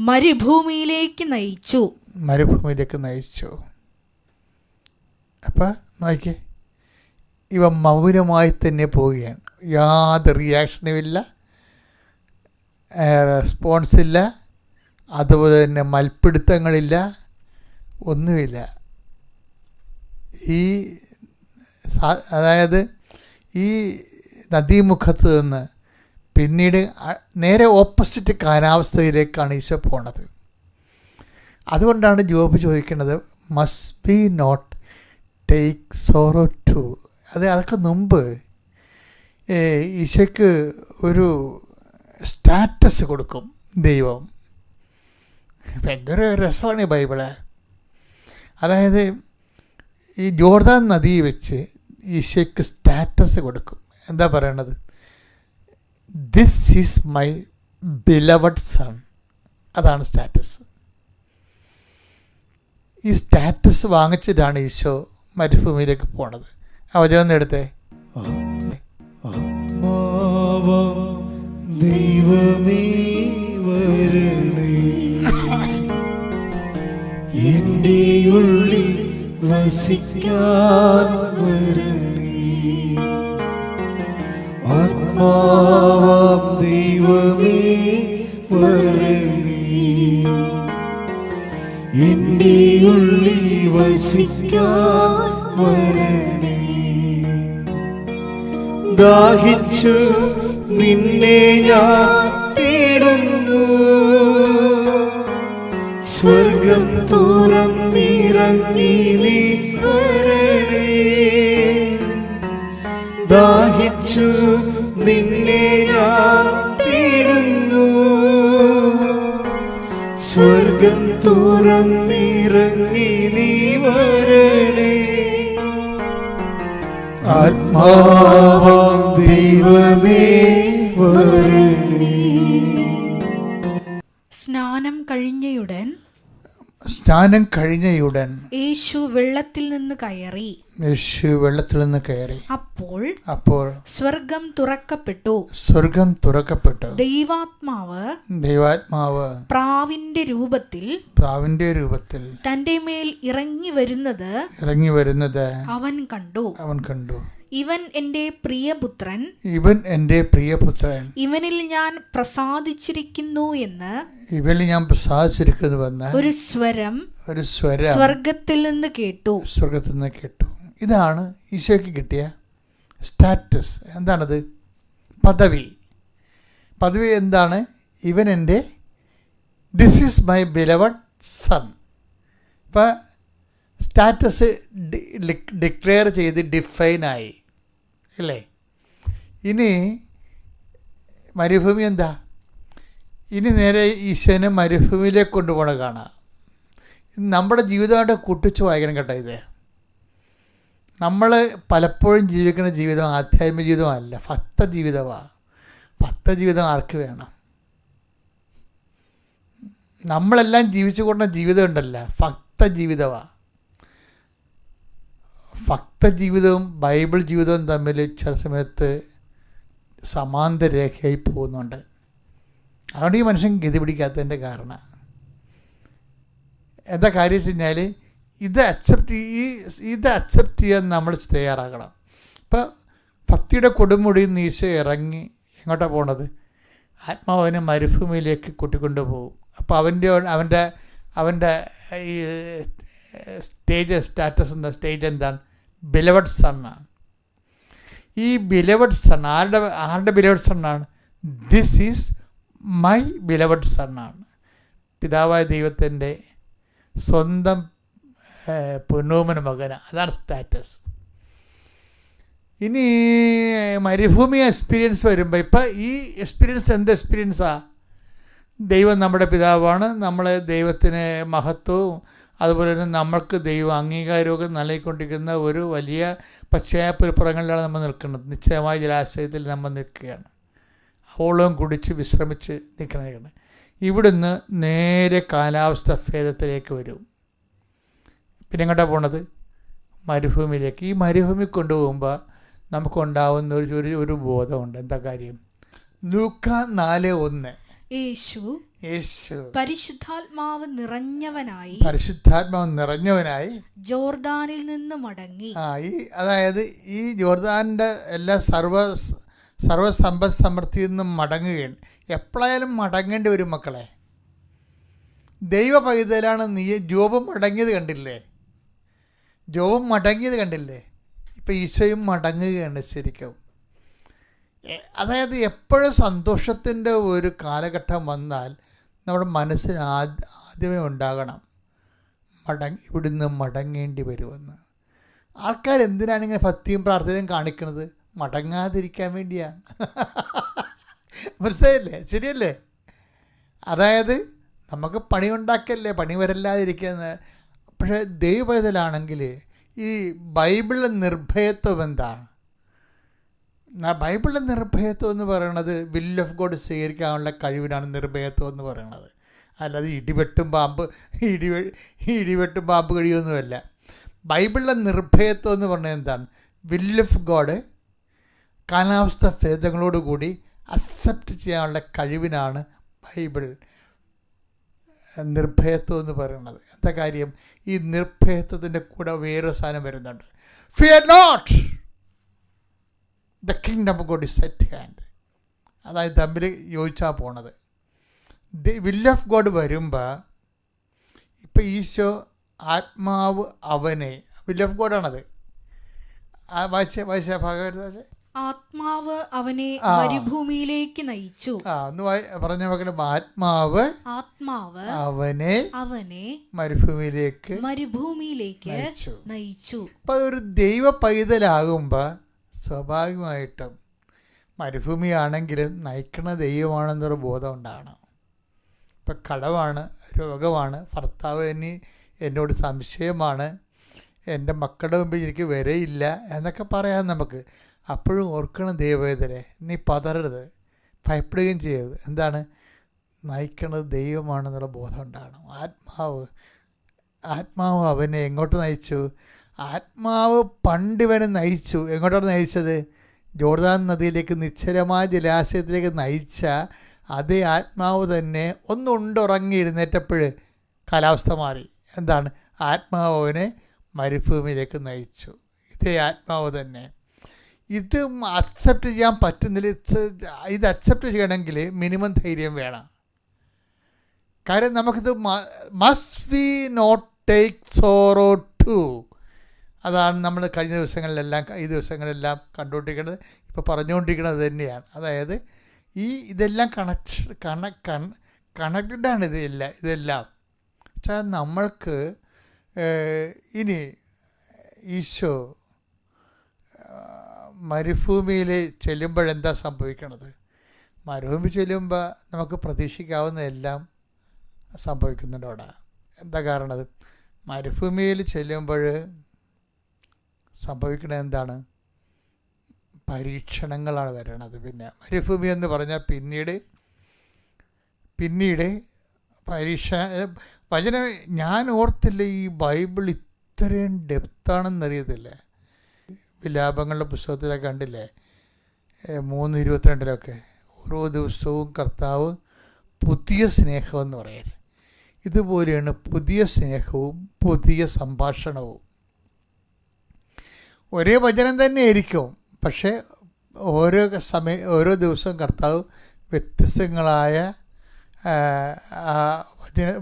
മരുഭൂമിയിലേക്ക് നയിച്ചു. അപ്പം നോക്കിയേ, ഇവ മൗനമായി തന്നെ പോവുകയാണ്. യാതൊരു റിയാക്ഷനുമില്ല, റെസ്പോൺസില്ല, അതുപോലെ തന്നെ മൽപ്പിടുത്തങ്ങളില്ല, ഒന്നുമില്ല. അതായത് ഈ നദീമുഖത്ത് നിന്ന് പിന്നീട് നേരെ ഓപ്പോസിറ്റ് കാലാവസ്ഥയിലേക്കാണ് ഈശോ പോണത്. അതുകൊണ്ടാണ് ജോബ് ചോദിക്കുന്നത്, must be not take sorrow too. അതൊക്കെ മുമ്പ് ഈശോയ്ക്ക് ഒരു സ്റ്റാറ്റസ് കൊടുക്കും ദൈവം. ഭയങ്കര രസമാണ് ഈ ബൈബിള്. അതായത് ഈ ജോർദാൻ നദിയിൽ വെച്ച് ഈശോയ്ക്ക് സ്റ്റാറ്റസ് കൊടുക്കും. എന്താ പറയണത്? This is my beloved sun. അതാണ് സ്റ്റാറ്റസ്. ഈ സ്റ്റാറ്റസ് വാങ്ങിച്ചിട്ടാണ് ഈശോ മരുഭൂമിയിലേക്ക് പോണത്. അവരൊന്നും എടുത്തേ. ദൈവമേ വരണേ, എൻ്റെ ഉള്ളിൽ വസിക്കാൻ വരണേ. ആത്മാവാം ദൈവമേ വരണേ, എൻ്റെ ഉള്ളിൽ വസിക്കാൻ വരണേ. ദാഹിച്ചു നിന്നെ ഞാൻ തേടുന്നു, സ്വർഗം തുറന്നിറങ്ങി നീ വരണേ. ദാഹിച്ചു നിന്നെ ഞാൻ തേടുന്നു, സ്വർഗം തുറന്നിറങ്ങി നീ വരണേ. ആത്മാവാം ദൈവമേ വരണേ. സ്നാനം കഴിഞ്ഞയുടൻ യേശു വെള്ളത്തിൽ നിന്ന് കയറി. അപ്പോൾ സ്വർഗം തുറക്കപ്പെട്ടു. ദൈവാത്മാവ് പ്രാവിന്റെ രൂപത്തിൽ തന്റെ മേൽ ഇറങ്ങി വരുന്നത് അവൻ കണ്ടു. ഇവൻ എന്റെ പ്രിയപുത്രൻ, ഇവനിൽ ഞാൻ പ്രസാദിച്ചിരിക്കുന്നു എന്ന് ഒരു സ്വരം സ്വർഗത്തിൽ നിന്ന് കേട്ടു. ഇതാണ് ഈശോയ്ക്ക് കിട്ടിയ സ്റ്റാറ്റസ്. എന്താണത്? പദവി എന്താണ്? ഇവൻ എൻ്റെ, this is my beloved sun. ഇപ്പം സ്റ്റാറ്റസ് ഡിക്ലെയർ ചെയ്ത് ഡിഫൈനായി അല്ലേ? ഇനി മരുഭൂമി എന്താ? ഇനി നേരെ ഈശോനെ മരുഭൂമിയിലേക്ക് കൊണ്ടുപോകണ കാണാം. നമ്മുടെ ജീവിതമായിട്ട് കൂട്ടിച്ച് വായിക്കണം കേട്ടോ. ഇത് നമ്മൾ പലപ്പോഴും ജീവിക്കുന്ന ജീവിതം ആധ്യാത്മിക ജീവിതമല്ല, ഭക്ത ജീവിതമാണ്. ഭക്ത ജീവിതം ആർക്ക് വേണം? നമ്മളെല്ലാം ജീവിച്ചു കൊണ്ട ജീവിതം ഉണ്ടല്ല, ഭക്ത ജീവിതമാണ്. ഭക്ത ജീവിതവും ബൈബിൾ ജീവിതവും തമ്മിൽ ചില സമയത്ത് സമാന്തര രേഖയായി പോകുന്നുണ്ട്. അതുകൊണ്ട് ഈ മനുഷ്യൻ ഗതി പിടിക്കാത്തതിൻ്റെ കാരണം എന്താ കാര്യം വെച്ച് കഴിഞ്ഞാൽ ഇത് അക്സെപ്റ്റ് ചെയ്യാൻ നമ്മൾ തയ്യാറാകണം. ഇപ്പം ഭക്തിയുടെ കൊടുമുടിയിൽ നിന്ന് ഈശോ ഇറങ്ങി എങ്ങോട്ടാണ് പോണത്? ആത്മാവിനെ മരുഭൂമിയിലേക്ക് കൂട്ടിക്കൊണ്ടു പോകും. അപ്പോൾ അവൻ്റെ ഈ സ്റ്റാറ്റസ് എന്താണ്? ബിലവഡ് സണ്ണാണ്. ഈ ബിലവഡ് സൺ ആരുടെ ബിലവഡ് സണ്ണാണ്? ദിസ് ഈസ് മൈ ബിലവഡ് സണ്ണാണ്. പിതാവായ ദൈവത്തിൻ്റെ സ്വന്തം പൊന്നോമന മകനാണ്. അതാണ് സ്റ്റാറ്റസ്. ഇനി മരുഭൂമി എക്സ്പീരിയൻസ് വരുമ്പോൾ ഇപ്പം ഈ എക്സ്പീരിയൻസ് എന്ത് എക്സ്പീരിയൻസാണ്? ദൈവം നമ്മുടെ പിതാവാണ്, നമ്മളെ ദൈവത്തിന് മഹത്വവും അതുപോലെ തന്നെ നമ്മൾക്ക് ദൈവം അംഗീകാരമൊക്കെ നൽകിക്കൊണ്ടിരിക്കുന്ന ഒരു വലിയ പശ്ചാത്തലപ്പുറങ്ങളിലാണ് നമ്മൾ നിൽക്കുന്നത്. നിശ്ചയമായ ജലാശയത്തിൽ നമ്മൾ നിൽക്കുകയാണ്. ഓളവും കുടിച്ച് വിശ്രമിച്ച് നിൽക്കണതാണ്. ഇവിടുന്ന് നേരെ കാലാവസ്ഥ ഭേദത്തിലേക്ക് വരും. പിന്നെ എങ്ങോട്ടാണ് പോണത്? മരുഭൂമിയിലേക്ക്. ഈ മരുഭൂമി കൊണ്ടുപോകുമ്പോൾ നമുക്കുണ്ടാവുന്ന ഒരു ബോധമുണ്ട്. എന്താ കാര്യം? ലൂക്ക 4:1 യേശു പരിശുദ്ധാത്മാവ് നിറഞ്ഞവനായി ജോർദാനിൽ നിന്ന് മടങ്ങി. അതായത് ഈ ജോർദാനിൻ്റെ എല്ലാ സർവ്വസമ്പദ് സമൃദ്ധിയിൽ നിന്നും മടങ്ങുകയാണ്. എപ്പോഴായാലും മടങ്ങേണ്ടി വരും മക്കളെ. ദൈവ പൈതലാണ് നീ. ജോബ് മടങ്ങിയത് കണ്ടില്ലേ? ഇപ്പം ഈശോയും മടങ്ങുകയാണ് ശരിക്കും. അതായത് എപ്പോഴും സന്തോഷത്തിൻ്റെ ഒരു കാലഘട്ടം വന്നാൽ നമ്മുടെ മനസ്സിന് ആദ്യമേ ഉണ്ടാകണം ഇവിടുന്ന് മടങ്ങേണ്ടി വരുമെന്ന്. ആൾക്കാർ എന്തിനാണ് ഇങ്ങനെ ഭക്തിയും പ്രാർത്ഥനയും കാണിക്കുന്നത്? മടങ്ങാതിരിക്കാൻ വേണ്ടിയാണ്. മനസ്സിലായില്ലേ? ശരിയല്ലേ? അതായത് നമുക്ക് പണി ഉണ്ടാക്കല്ലേ, പണി വരല്ലാതിരിക്കുന്നത്. പക്ഷേ ദൈവപൈതലാണെങ്കിൽ ഈ ബൈബിളിലെ നിർഭയത്വം എന്താണ്? ബൈബിളിലെ നിർഭയത്വം എന്ന് പറയുന്നത് വിൽ ഓഫ് ഗോഡ് സ്വീകരിക്കാനുള്ള കഴിവിനാണ് നിർഭയത്വം എന്ന് പറയുന്നത്. അല്ലാതെ ഇടിവെട്ടും പാമ്പ് കഴിയുമൊന്നുമല്ല. ബൈബിളിലെ നിർഭയത്വം എന്ന് പറഞ്ഞാൽ എന്താണ്? വിൽ ഓഫ് ഗോഡ് കാലാവസ്ഥ ഭേദങ്ങളോടുകൂടി അക്സെപ്റ്റ് ചെയ്യാനുള്ള കഴിവിനാണ് ബൈബിൾ നിർഭയത്വം എന്ന് പറയുന്നത്. എന്താ കാര്യം? ഈ നിർഭയത്വത്തിൻ്റെ കൂടെ വേറൊരു സാധനം വരുന്നുണ്ട്. Fear not, the kingdom of God is at hand. അതായത് തമ്മിൽ യോജിച്ചാൽ പോണത്. വിൽ ഓഫ് ഗോഡ് വരുമ്പോൾ ഇപ്പം ഈശോ ആത്മാവ് അവനെ, വിൽ ഓഫ് ഗോഡാണത്. വായിച്ച ഭാഗം ആത്മാവ് അവനെ മരുഭൂമിയിലേക്ക് നയിച്ചു. ഒന്ന് പറഞ്ഞ മക്കളെ, ആത്മാവ് അവനെ മരുഭൂമിയിലേക്ക് നയിച്ചു. അപ്പൊ ഒരു ദൈവ പൈതലാകുമ്പോൾ സ്വാഭാവികമായിട്ടും മരുഭൂമിയാണെങ്കിലും നയിക്കണ ദൈവമാണെന്നൊരു ബോധം ഉണ്ടാകണം. ഇപ്പം കടമാണ്, രോഗമാണ്, ഭർത്താവ് എന്നോട് സംശയമാണ്, എൻ്റെ മക്കളുടെ മുമ്പിൽ എനിക്ക് വരയില്ല എന്നൊക്കെ പറയാം നമുക്ക്. അപ്പോഴും ഓർക്കണം, ദൈവവേദനെ നീ പതറരുത്, ഭയപ്പെടുകയും ചെയ്യരുത്. എന്താണ്? നയിക്കണത് ദൈവമാണെന്നുള്ള ബോധം ഉണ്ടാകണം. ആത്മാവ് അവനെ എങ്ങോട്ട് നയിച്ചു? ആത്മാവ് പണ്ടിവനെ നയിച്ചു. എങ്ങോട്ടാണ് നയിച്ചത്? ജോർദാൻ നദിയിലേക്ക്, നിശ്ചലമായ ജലാശയത്തിലേക്ക് നയിച്ച അതേ ആത്മാവ് തന്നെ ഒന്നുറങ്ങി എഴുന്നേറ്റപ്പോൾ കാലാവസ്ഥ മാറി. എന്താണ്? ആത്മാവ് അവനെ മരുഭൂമിയിലേക്ക് നയിച്ചു. ഇതേ ആത്മാവ് തന്നെ. ഇത് അക്സെപ്റ്റ് ചെയ്യാൻ പറ്റുന്നില്ല. ഇത് അക്സെപ്റ്റ് ചെയ്യണമെങ്കിൽ മിനിമം ധൈര്യം വേണം. കാര്യം നമുക്കിത് must we not take sorrow too. അതാണ് നമ്മൾ കഴിഞ്ഞ ദിവസങ്ങളിലെല്ലാം ഈ ദിവസങ്ങളെല്ലാം കണ്ടുകൊണ്ടിരിക്കുന്നത്, ഇപ്പോൾ പറഞ്ഞുകൊണ്ടിരിക്കുന്നത് തന്നെയാണ്. അതായത് ഇതെല്ലാം കണക്റ്റഡാണ്. ഇതെല്ലാം വെച്ചാൽ നമ്മൾക്ക് ഇനി ഈശോ മരുഭൂമിയിൽ ചെല്ലുമ്പോഴെന്താ സംഭവിക്കണത്? മരുഭൂമി ചെല്ലുമ്പോൾ നമുക്ക് പ്രതീക്ഷിക്കാവുന്നതെല്ലാം സംഭവിക്കുന്നുണ്ട് അവിടെ. എന്താ കാരണത്? മരുഭൂമിയിൽ ചെല്ലുമ്പോൾ സംഭവിക്കുന്നത് എന്താണ്? പരീക്ഷണങ്ങളാണ് വരണത്. പിന്നെ മരുഭൂമി എന്ന് പറഞ്ഞാൽ പിന്നീട് വചനം ഞാൻ ഓർത്തില്ല, ഈ ബൈബിൾ ഇത്രയും ഡെപ്താണെന്നറിയത്തില്ലേ. വിലാപങ്ങളുടെ പുസ്തകത്തിലൊക്കെ കണ്ടില്ലേ, 3:22 ഓരോ ദിവസവും കർത്താവ് പുതിയ സ്നേഹമെന്ന് പറയരുത്. ഇതുപോലെയാണ് പുതിയ സ്നേഹവും പുതിയ സംഭാഷണവും. ഒരേ വചനം തന്നെ ആയിരിക്കും, പക്ഷേ ഓരോ ദിവസവും കർത്താവ് വ്യത്യസ്തങ്ങളായ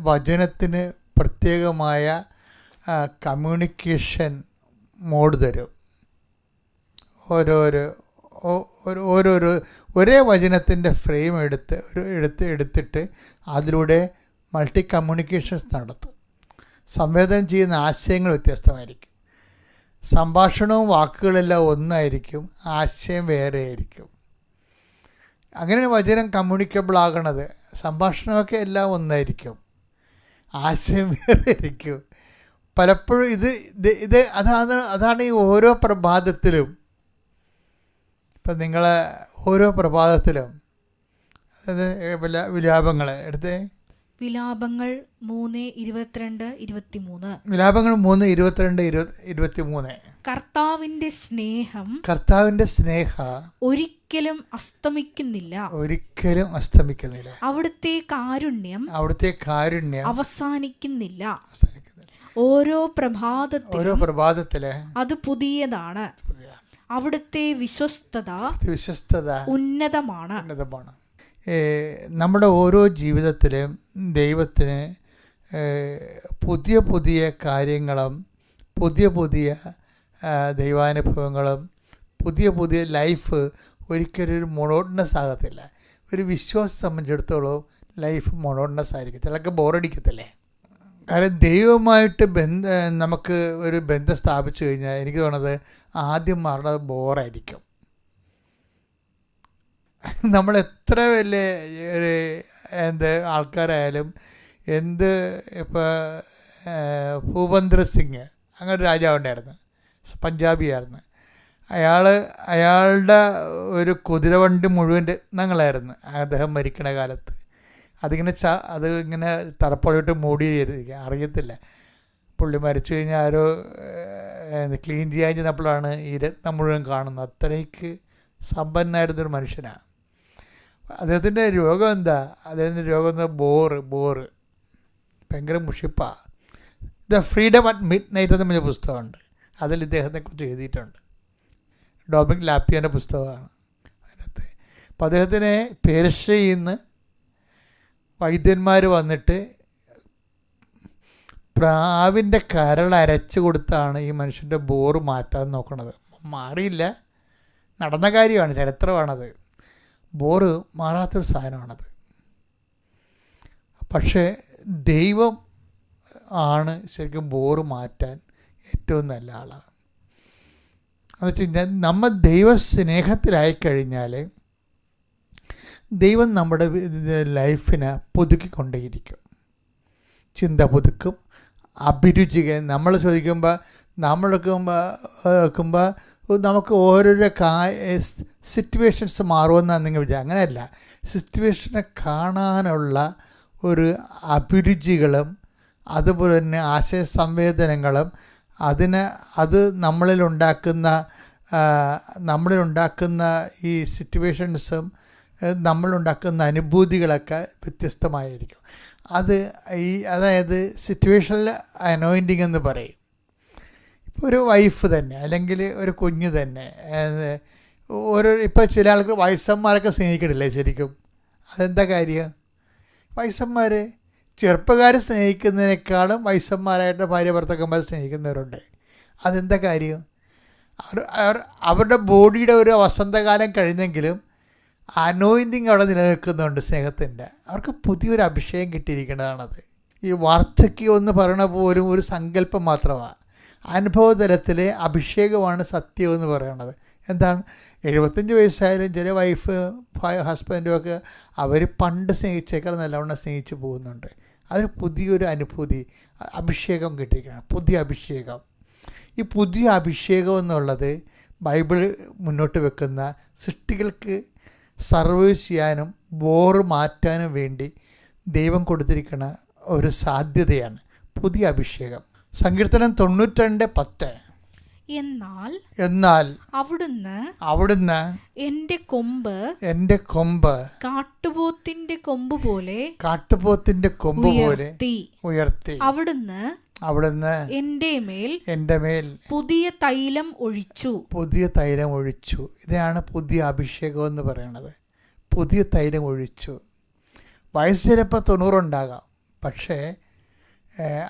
വചനത്തിന് പ്രത്യേകമായ കമ്മ്യൂണിക്കേഷൻ മോഡ് തരും. ഓരോരോ ഒരേ വചനത്തിൻ്റെ ഫ്രെയിം എടുത്തിട്ട് അതിലൂടെ മൾട്ടി കമ്മ്യൂണിക്കേഷൻസ് നടത്തും. സംവേദനം ചെയ്യുന്ന ആശയങ്ങൾ വ്യത്യസ്തമായിരിക്കും. സംഭാഷണവും വാക്കുകളെല്ലാം ഒന്നായിരിക്കും, ആശയം വേറെ ആയിരിക്കും. അങ്ങനെയാണ് വചനം കമ്മ്യൂണിക്കബിൾ ആകണത്. സംഭാഷണമൊക്കെ എല്ലാം ഒന്നായിരിക്കും, ആശയം വേറെ ആയിരിക്കും. പലപ്പോഴും അതാണ് ഈ ഓരോ പ്രഭാതത്തിലും. ഇപ്പം നിങ്ങൾ ഓരോ പ്രഭാതത്തിലും അതായത് വിലാപങ്ങൾ എടുത്തേ. വിലാപങ്ങൾ 3:22-23. വിലാപങ്ങൾ 3:22-23. കർത്താവിന്റെ സ്നേഹം ഒരിക്കലും അസ്തമിക്കുന്നില്ല. അവിടുത്തെ കാരുണ്യം അവസാനിക്കുന്നില്ല. ഓരോ പ്രഭാതത്തിലെ അത് പുതിയതാണ്. അവിടുത്തെ വിശ്വസ്തത ഉന്നതമാണ്. നമ്മുടെ ഓരോ ജീവിതത്തിലും ദൈവത്തിന് പുതിയ പുതിയ കാര്യങ്ങളും പുതിയ ദൈവാനുഭവങ്ങളും പുതിയ ലൈഫ് ഒരിക്കലും ഒരു മൊണോട്ടണസ് ആകത്തില്ല. ഒരു വിശ്വാസം സംബന്ധിച്ചിടത്തോളം ലൈഫ് മൊണോട്ടണസ് ആയിരിക്കും, ചിലർക്ക് ബോറടിക്കത്തില്ലേ. കാരണം ദൈവമായിട്ട് നമുക്ക് ഒരു ബന്ധം സ്ഥാപിച്ചു കഴിഞ്ഞാൽ എനിക്ക് തോന്നുന്നത് ആദ്യം മാറുന്നത് ബോറായിരിക്കും. നമ്മൾ എത്ര വലിയ ഒരു ആൾക്കാരായാലും ഇപ്പോൾ ഭൂപേന്ദ്ര സിംഗ് അങ്ങനെ ഒരു രാജാവുണ്ടായിരുന്നു, പഞ്ചാബിയായിരുന്നു. അയാളുടെ ഒരു കുതിരവണ്ടി മുഴുവൻ രത്നങ്ങളായിരുന്നു അദ്ദേഹം മരിക്കണ കാലത്ത്. അത് ഇങ്ങനെ തറപ്പടിയിട്ട് മൂടി അറിയത്തില്ല. പുള്ളി മരിച്ചു കഴിഞ്ഞാൽ ആരോ ക്ലീൻ ചെയ്യാൻ ചെന്നപ്പോഴാണ് ഈ രത്നം മുഴുവൻ കാണുന്നത്. അത്രയ്ക്ക് സമ്പന്നനായിരുന്നൊരു മനുഷ്യനാണ്. അദ്ദേഹത്തിൻ്റെ രോഗം എന്താ? അദ്ദേഹത്തിൻ്റെ രോഗം എന്താ? ബോറ് ഭയങ്കര മുഷിപ്പാണ്. The freedom at midnight എന്ന് പറഞ്ഞ പുസ്തകമുണ്ട്. അതിൽ ഇദ്ദേഹത്തെക്കുറിച്ച് എഴുതിയിട്ടുണ്ട്. ഡൊമിനിക് ലാപ്പിയൻ്റെ പുസ്തകമാണ് അതിനകത്ത്. അപ്പം അദ്ദേഹത്തിന് പേർഷ്യയിൽ നിന്ന് വൈദ്യന്മാർ വന്നിട്ട് പ്രാവിൻ്റെ കരൾ അരച്ച് കൊടുത്താണ് ഈ മനുഷ്യൻ്റെ ബോറ് മാറ്റാൻ നോക്കണത്. മാറിയില്ല, നടന്ന കാര്യമാണ്, ചരിത്രമാണത്. ബോറ് മാറാത്തൊരു സാധനമാണത്. പക്ഷേ ദൈവം ആണ് ശരിക്കും ബോറ് മാറ്റാൻ ഏറ്റവും നല്ല ആളാണ്. എന്ന് വെച്ച് കഴിഞ്ഞാൽ നമ്മൾ ദൈവസ്നേഹത്തിലായിക്കഴിഞ്ഞാൽ ദൈവം നമ്മുടെ ലൈഫിനെ പുതുക്കിക്കൊണ്ടേയിരിക്കും. ചിന്ത പുതുക്കും, അഭിരുചികൾ നമ്മൾ ചോദിക്കുമ്പോൾ നോക്കുമ്പോൾ നമുക്ക് ഓരോരോ സിറ്റുവേഷൻസ് മാറുമെന്നാണ് നിങ്ങൾ വിചാരിക്കുക. അങ്ങനെയല്ല. സിറ്റുവേഷനെ കാണാനുള്ള ഒരു അഭിരുചികളും അതുപോലെ തന്നെ ആശയ സംവേദനങ്ങളും അത് നമ്മളിലുണ്ടാക്കുന്ന ഈ സിറ്റുവേഷൻസും നമ്മളുണ്ടാക്കുന്ന അനുഭൂതികളൊക്കെ വ്യത്യസ്തമായിരിക്കും. അതായത് സിറ്റുവേഷണൽ അനോയിൻറ്റിങ് എന്ന് പറയും. ഇപ്പോൾ ഒരു വൈഫ് തന്നെ അല്ലെങ്കിൽ ഒരു കുഞ്ഞ് തന്നെ ഇപ്പോൾ ചില ആൾക്ക് വയസ്സന്മാരൊക്കെ സ്നേഹിക്കണില്ലേ ശരിക്കും? അതെന്താ കാര്യം? വയസ്സന്മാർ ചെറുപ്പക്കാർ സ്നേഹിക്കുന്നതിനേക്കാളും വയസ്സന്മാരായിട്ട് ഭാര്യ ഭർത്താക്കന്മാർ സ്നേഹിക്കുന്നവരുണ്ട്. അതെന്താ കാര്യം? അവരുടെ ബോഡിയുടെ ഒരു വസന്തകാലം കഴിഞ്ഞെങ്കിലും അനോയിൻറ്റിങ് അവിടെ നിലനിൽക്കുന്നുണ്ട് സ്നേഹത്തിൻ്റെ. അവർക്ക് പുതിയൊരു അഭിഷേകം കിട്ടിയിരിക്കുന്നതാണത്. ഈ വാർദ്ധക്യം എന്ന് പറയണ പോലും ഒരു സങ്കല്പം മാത്രമാണ്. അനുഭവതലത്തിലെ അഭിഷേകമാണ് സത്യം എന്ന് പറയണത്. എന്താണ്? 75 വയസ്സായാലും ചില ഹസ്ബൻഡും ഒക്കെ അവർ പണ്ട് സ്നേഹിച്ചേക്കാൾ നല്ലവണ്ണം സ്നേഹിച്ച് പോകുന്നുണ്ട്. അതൊരു പുതിയൊരു അനുഭൂതി, അഭിഷേകം കിട്ടിയിരിക്കുകയാണ്, പുതിയ അഭിഷേകം. ഈ പുതിയ അഭിഷേകം എന്നുള്ളത് ബൈബിൾ മുന്നോട്ട് വെക്കുന്ന സൃഷ്ടികൾക്ക് സർവൈവ് ചെയ്യാനും ബോറ് മാറ്റാനും വേണ്ടി ദൈവം കൊടുത്തിരിക്കുന്ന ഒരു സാധ്യതയാണ് പുതിയ അഭിഷേകം. സങ്കീർത്തനം 92:10. എന്നാൽ അവിടുന്ന് എന്റെ കൊമ്പ് കാട്ടുപോത്തിന്റെ കൊമ്പ് പോലെ ഉയർത്തി അവിടുന്ന് എന്റെ മേൽ പുതിയ തൈലം ഒഴിച്ചു. ഇതാണ് പുതിയ അഭിഷേകം എന്ന് പറയുന്നത്. പുതിയ തൈലം ഒഴിച്ചു. വയസ്സ് ചിലപ്പോൾ 90 ഉണ്ടാകാം, പക്ഷേ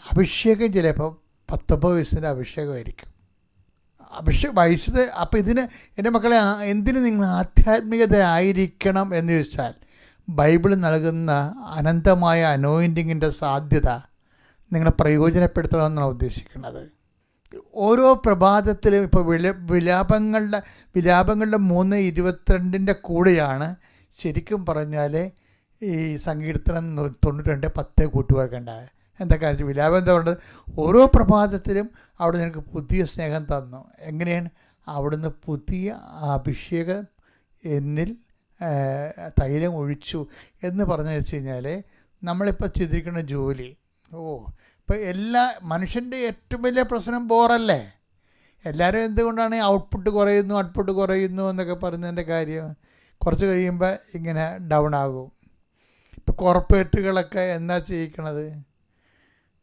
അഭിഷേകം ചിലപ്പോൾ 19 വയസ്സിൻ്റെ അഭിഷേകമായിരിക്കും. വയസ്സ്. അപ്പോൾ എൻ്റെ മക്കളെ, എന്തിന് നിങ്ങൾ ആധ്യാത്മികത ആയിരിക്കണം എന്ന് ചോദിച്ചാൽ ബൈബിൾ നൽകുന്ന അനന്തമായ അനോയിൻറ്റിങ്ങിൻ്റെ സാധ്യത നിങ്ങളെ പ്രയോജനപ്പെടുത്തണമെന്നാണ് ഉദ്ദേശിക്കുന്നത്. ഓരോ പ്രഭാതത്തിലും ഇപ്പോൾ വിലാപങ്ങളുടെ 3:22 കൂടെയാണ് ശരിക്കും പറഞ്ഞാൽ ഈ സങ്കീർത്തനം 92:10 കൂട്ടുവാക്കേണ്ടത്. എന്താ കാര്യം? വിലാപം എന്താ പറയുന്നത്? ഓരോ പ്രഭാതത്തിലും അവിടെ നിനക്ക് പുതിയ സ്നേഹം തന്നു. എങ്ങനെയാണ്? അവിടുന്ന് പുതിയ അഭിഷേകം എന്നിൽ തൈലം ഒഴിച്ചു എന്ന് പറഞ്ഞു വെച്ച് കഴിഞ്ഞാൽ നമ്മളിപ്പോൾ ചെയ്തിരിക്കുന്ന ജോലി, ഇപ്പോൾ മനുഷ്യൻ്റെ ഏറ്റവും വലിയ പ്രശ്നം ബോറല്ലേ? എല്ലാവരും എന്തുകൊണ്ടാണ് ഔട്ട്പുട്ട് കുറയുന്നു എന്നൊക്കെ പറയുന്നതിൻ്റെ കാര്യം? കുറച്ച് കഴിയുമ്പോൾ ഇങ്ങനെ ഡൗൺ ആകും. ഇപ്പോൾ കോർപ്പറേറ്റുകളൊക്കെ എന്താ ചെയ്യിക്കണത്?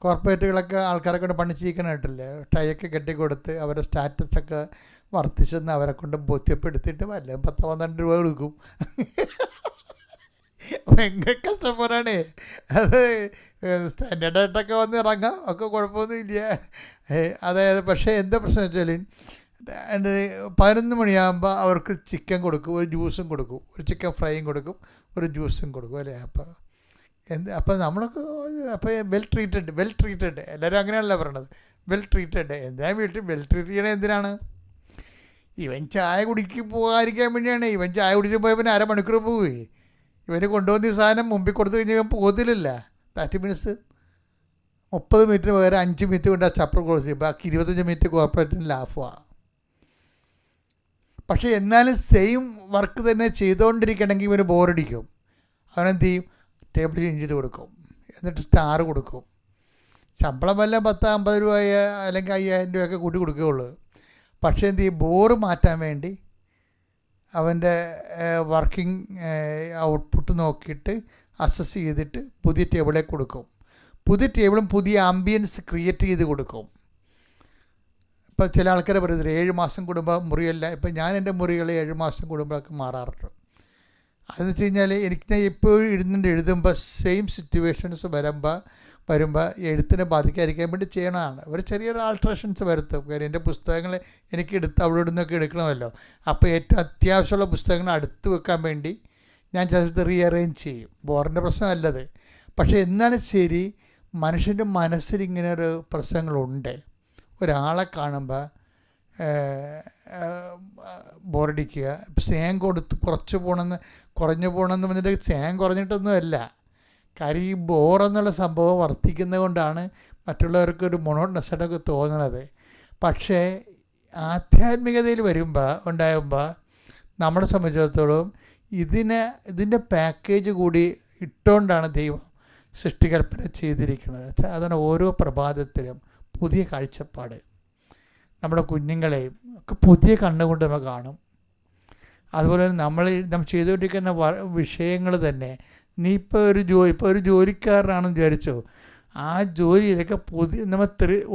കോർപ്പറേറ്റുകളൊക്കെ ആൾക്കാരെ കൊണ്ട് പണി ചെയ്യിക്കണായിട്ടില്ലേ? ടൈയൊക്കെ കെട്ടിക്കൊടുത്ത് അവരുടെ സ്റ്റാറ്റസൊക്കെ വർദ്ധിച്ചെന്ന് അവരെ കൊണ്ട് ബോധ്യപ്പെടുത്തിയിട്ട് വല്ല 10-12 രൂപ കൊടുക്കും. ഭയങ്കര കഷ്ടപ്പാടാണ് അത്. സ്റ്റാൻഡേർഡായിട്ടൊക്കെ വന്ന് ഇറങ്ങാം, ഒക്കെ കുഴപ്പമൊന്നുമില്ല. അതായത് പക്ഷേ എന്താ പ്രശ്നം വെച്ചാൽ 11 മണിയാകുമ്പോൾ അവർക്ക് ചിക്കൻ കൊടുക്കും, ഒരു ജ്യൂസും കൊടുക്കും, ഒരു ചിക്കൻ ഫ്രൈയും കൊടുക്കും, ഒരു ജ്യൂസും കൊടുക്കും അല്ലേ? അപ്പോൾ നമ്മളൊക്കെ വെൽ ട്രീറ്റഡ് എല്ലാവരും അങ്ങനെയല്ല പറയണത്. വെൽ ട്രീറ്റഡ് എന്തിനാണ് വെൽ ട്രീറ്റ് ചെയ്യണത്? എന്തിനാണ്? ഇവൻ ചായ പോകാതിരിക്കാൻ വേണ്ടിയാണ്. ഇവൻ ചായ കുടിച്ച് പോയാൽ പിന്നെ 1/2 മണിക്കൂർ പോവുകയെ. ഇവന് കൊണ്ടുവന്ന ഈ സാധനം മുമ്പിൽ കൊടുത്തു കഴിഞ്ഞാൽ ഇവൻ പോകത്തില്ല. 30 മിനിറ്റ്സ് 30 മിനിറ്റിന് പകരം 5 മിനിറ്റ് കൊണ്ട് ആ ചപ്പർ ക്ലോസ് ചെയ്യും. ബാക്കി 25 മിനിറ്റ് കോർപ്പറേറ്റിന് ലാഭമാണ്. പക്ഷേ എന്നാലും സെയിം വർക്ക് തന്നെ ചെയ്തുകൊണ്ടിരിക്കണമെങ്കിൽ ഇവന് ബോറടിക്കും. അവനെന്ത് ചെയ്യും? ടേബിൾ ചേഞ്ച് ചെയ്ത് കൊടുക്കും, എന്നിട്ട് സ്റ്റാർ കൊടുക്കും. ശമ്പളം വല്ല 10-50 രൂപ അല്ലെങ്കിൽ 5000 രൂപയൊക്കെ കൂട്ടി കൊടുക്കുകയുള്ളൂ. പക്ഷേ എന്ത് ചെയ്യും? ബോറ് മാറ്റാൻ വേണ്ടി അവൻ്റെ വർക്കിംഗ് ഔട്ട്പുട്ട് നോക്കിയിട്ട് അസസ് ചെയ്തിട്ട് പുതിയ ടേബിളിലേക്ക് കൊടുക്കും. പുതിയ ടേബിളും പുതിയ ആംബിയൻസ് ക്രിയേറ്റ് ചെയ്ത് കൊടുക്കും. ഇപ്പോൾ ചില ആൾക്കാരെ പറയുന്നത് 7 മാസം കൂടുമ്പോൾ മുറിയല്ല. ഇപ്പം ഞാൻ എൻ്റെ മുറികൾ 7 മാസം കൂടുമ്പോഴൊക്കെ മാറാറുണ്ട്. അതെന്ന് വെച്ച് കഴിഞ്ഞാൽ എനിക്ക് ഞാൻ എപ്പോഴും എഴുതുമ്പോൾ സെയിം സിറ്റുവേഷൻസ് വരുമ്പോൾ എഴുത്തിനെ ബാധിക്കാതിരിക്കാൻ വേണ്ടി ചെയ്യണതാണ്. ഒരു ചെറിയൊരു ആൾട്രേഷൻസ് വരുത്തും. കാര്യം എൻ്റെ പുസ്തകങ്ങൾ എനിക്ക് അവിടെ നിന്നൊക്കെ എടുക്കണമല്ലോ. അപ്പോൾ ഏറ്റവും അത്യാവശ്യമുള്ള പുസ്തകങ്ങൾ അടുത്ത് വെക്കാൻ വേണ്ടി ഞാൻ ചിലപ്പോൾ റീഅറേഞ്ച് ചെയ്യും. ബോറിൻ്റെ പ്രശ്നമല്ലത്. പക്ഷേ എന്നാലും ശരി, മനുഷ്യൻ്റെ മനസ്സിൽ ഇങ്ങനെ ഒരു പ്രശ്നങ്ങളുണ്ട്. ഒരാളെ കാണുമ്പോൾ ബോറടിക്കുക, സ്നേഹം കൊടുത്ത് കുറഞ്ഞു പോകണമെന്ന് പറഞ്ഞിട്ട് സ്നേഹം കുറഞ്ഞിട്ടൊന്നുമല്ല. കാര്യം ഈ ബോറെന്നുള്ള സംഭവം വർദ്ധിക്കുന്നത് കൊണ്ടാണ് മറ്റുള്ളവർക്കൊരു മൊണോട്ടണസ്സായിട്ടൊക്കെ തോന്നുന്നത്. പക്ഷേ ആധ്യാത്മികതയിൽ ഉണ്ടാകുമ്പോൾ നമ്മളെ സംബന്ധിച്ചിടത്തോളം ഇതിൻ്റെ പാക്കേജ് കൂടി ഇട്ടുകൊണ്ടാണ് ദൈവം സൃഷ്ടികൽപ്പന ചെയ്തിരിക്കുന്നത്. അതാണ് ഓരോ പ്രഭാതത്തിലും പുതിയ കാഴ്ചപ്പാട്. നമ്മുടെ കുഞ്ഞുങ്ങളെയും ഒക്കെ പുതിയ കണ്ണുകൊണ്ട് നമ്മൾ കാണും. അതുപോലെ തന്നെ നമ്മൾ ചെയ്തുകൊണ്ടിരിക്കുന്ന വിഷയങ്ങൾ തന്നെ, നീ ഇപ്പോൾ ഒരു ജോലിക്കാരനാണെന്ന് വിചാരിച്ചോ, ആ ജോലിയിലൊക്കെ നമ്മൾ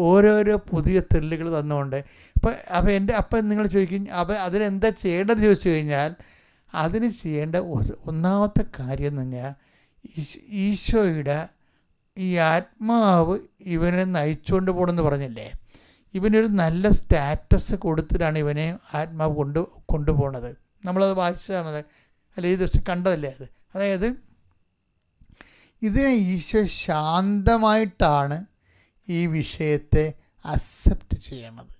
ഓരോരോ പുതിയ ത്രില്ലുകൾ തന്നുകൊണ്ട് അപ്പം നിങ്ങൾ ചോദിക്കും അതിനെന്താ ചെയ്യേണ്ടതെന്ന് ചോദിച്ചു കഴിഞ്ഞാൽ, അതിന് ചെയ്യേണ്ട ഒന്നാമത്തെ കാര്യം എന്ന് പറഞ്ഞാൽ ഈശോയുടെ ഈ ആത്മാവ് ഇവനെ നയിച്ചുകൊണ്ട് പോകണമെന്ന് പറഞ്ഞില്ലേ, ഇവനൊരു നല്ല സ്റ്റാറ്റസ് കൊടുത്തിട്ടാണ് ഇവനെ ആത്മാവ് കൊണ്ടുപോകണത്. നമ്മളത് വായിച്ചതാണല്ലേ, അല്ല ഈ ദിവസം കണ്ടതല്ലേ അത്. അതായത് ഇതിനെ ഈശോ ശാന്തമായിട്ടാണ് ഈ വിഷയത്തെ അക്സെപ്റ്റ് ചെയ്യണത്.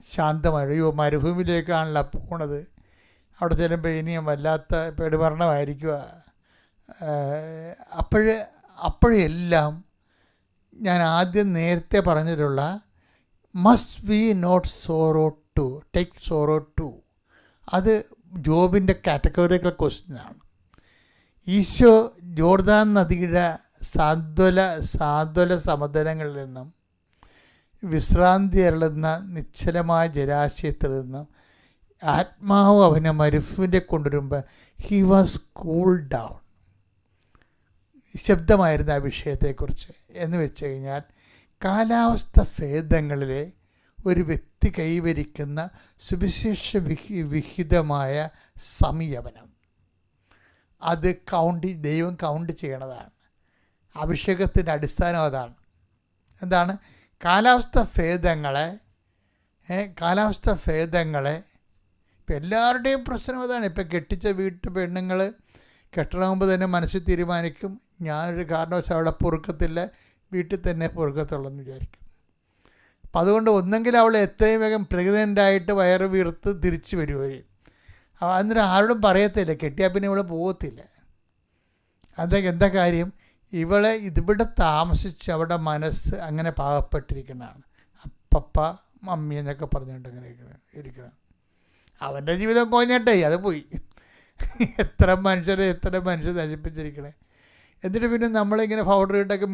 ശാന്തമായിട്ട് മരുഭൂമിയിലേക്കാണല്ലോ പോണത്. അവിടെ ചെല്ലുമ്പോൾ ഇനിയും വല്ലാത്ത പെടുമരണമായിരിക്കുക. അപ്പോഴെല്ലാം ഞാൻ ആദ്യം നേരത്തെ പറഞ്ഞിട്ടുള്ള must we not sorrow too take sorrow too, അത് ജോബിൻ്റെ കാറ്റഗറിക്കൽ ക്വസ്റ്റ്യനാണ്. ഈശോ ജോർദാൻ നദിയുടെ സാന്ത്വല സമതലങ്ങളിൽ നിന്നും വിശ്രാന്തി അരുളുന്ന നിശ്ചലമായ ജലാശയത്തിൽ നിന്നും ആത്മാവ് അവനെ മരുഭൂമിയിലെ കൊണ്ടുവരുമ്പോൾ ഹി വാസ് കൂൾ ഡൗൺ. ശബ്ദമായിരുന്നു ആ വിഷയത്തെക്കുറിച്ച്. എന്ന് വെച്ച് കഴിഞ്ഞാൽ കാലാവസ്ഥ ഭേദങ്ങളിലെ ഒരു വ്യക്തി കൈവരിക്കുന്ന സുവിശേഷ വിഹിതമായ സംയമനം, അത് ദൈവം കൗണ്ട് ചെയ്യണതാണ്. അഭിഷേകത്തിൻ്റെ അടിസ്ഥാനം അതാണ്. എന്താണ്? കാലാവസ്ഥ ഭേദങ്ങളെ ഇപ്പം എല്ലാവരുടെയും പ്രശ്നം അതാണ്. ഇപ്പം കെട്ടിച്ച പെണ്ണുങ്ങൾ കെട്ടണമെങ്കിൽ തന്നെ മനസ്സിൽ തീരുമാനിക്കും, ഞാനൊരു കാരണവശാൽ അവിടെ പൊറുക്കത്തില്ല, വീട്ടിൽ തന്നെ പൊറുക്കത്തുള്ളെന്ന് വിചാരിക്കും. അപ്പം അതുകൊണ്ട് ഒന്നെങ്കിൽ അവൾ എത്രയും വേഗം പ്രഗ്നൻ്റായിട്ട് വയറ് വീർത്ത് തിരിച്ചു വരുവരും. അന്നേരം ആരോടും പറയത്തില്ല, കെട്ടിയാൽ പിന്നെ ഇവൾ പോകത്തില്ല. എന്താ കാര്യം? ഇതിവിടെ താമസിച്ച് അവിടെ മനസ്സ് അങ്ങനെ പാകപ്പെട്ടിരിക്കുന്നതാണ്. അപ്പപ്പ മമ്മി എന്നൊക്കെ പറഞ്ഞുകൊണ്ട് അങ്ങനെ ഇരിക്കണം. അവൻ്റെ ജീവിതം കോഞ്ഞിട്ടേ അത് പോയി. എത്ര മനുഷ്യരെ നശിപ്പിച്ചിരിക്കണേ. എന്നിട്ട് പിന്നെ നമ്മളിങ്ങനെ പൗഡർ ഇട്ടൊക്കെ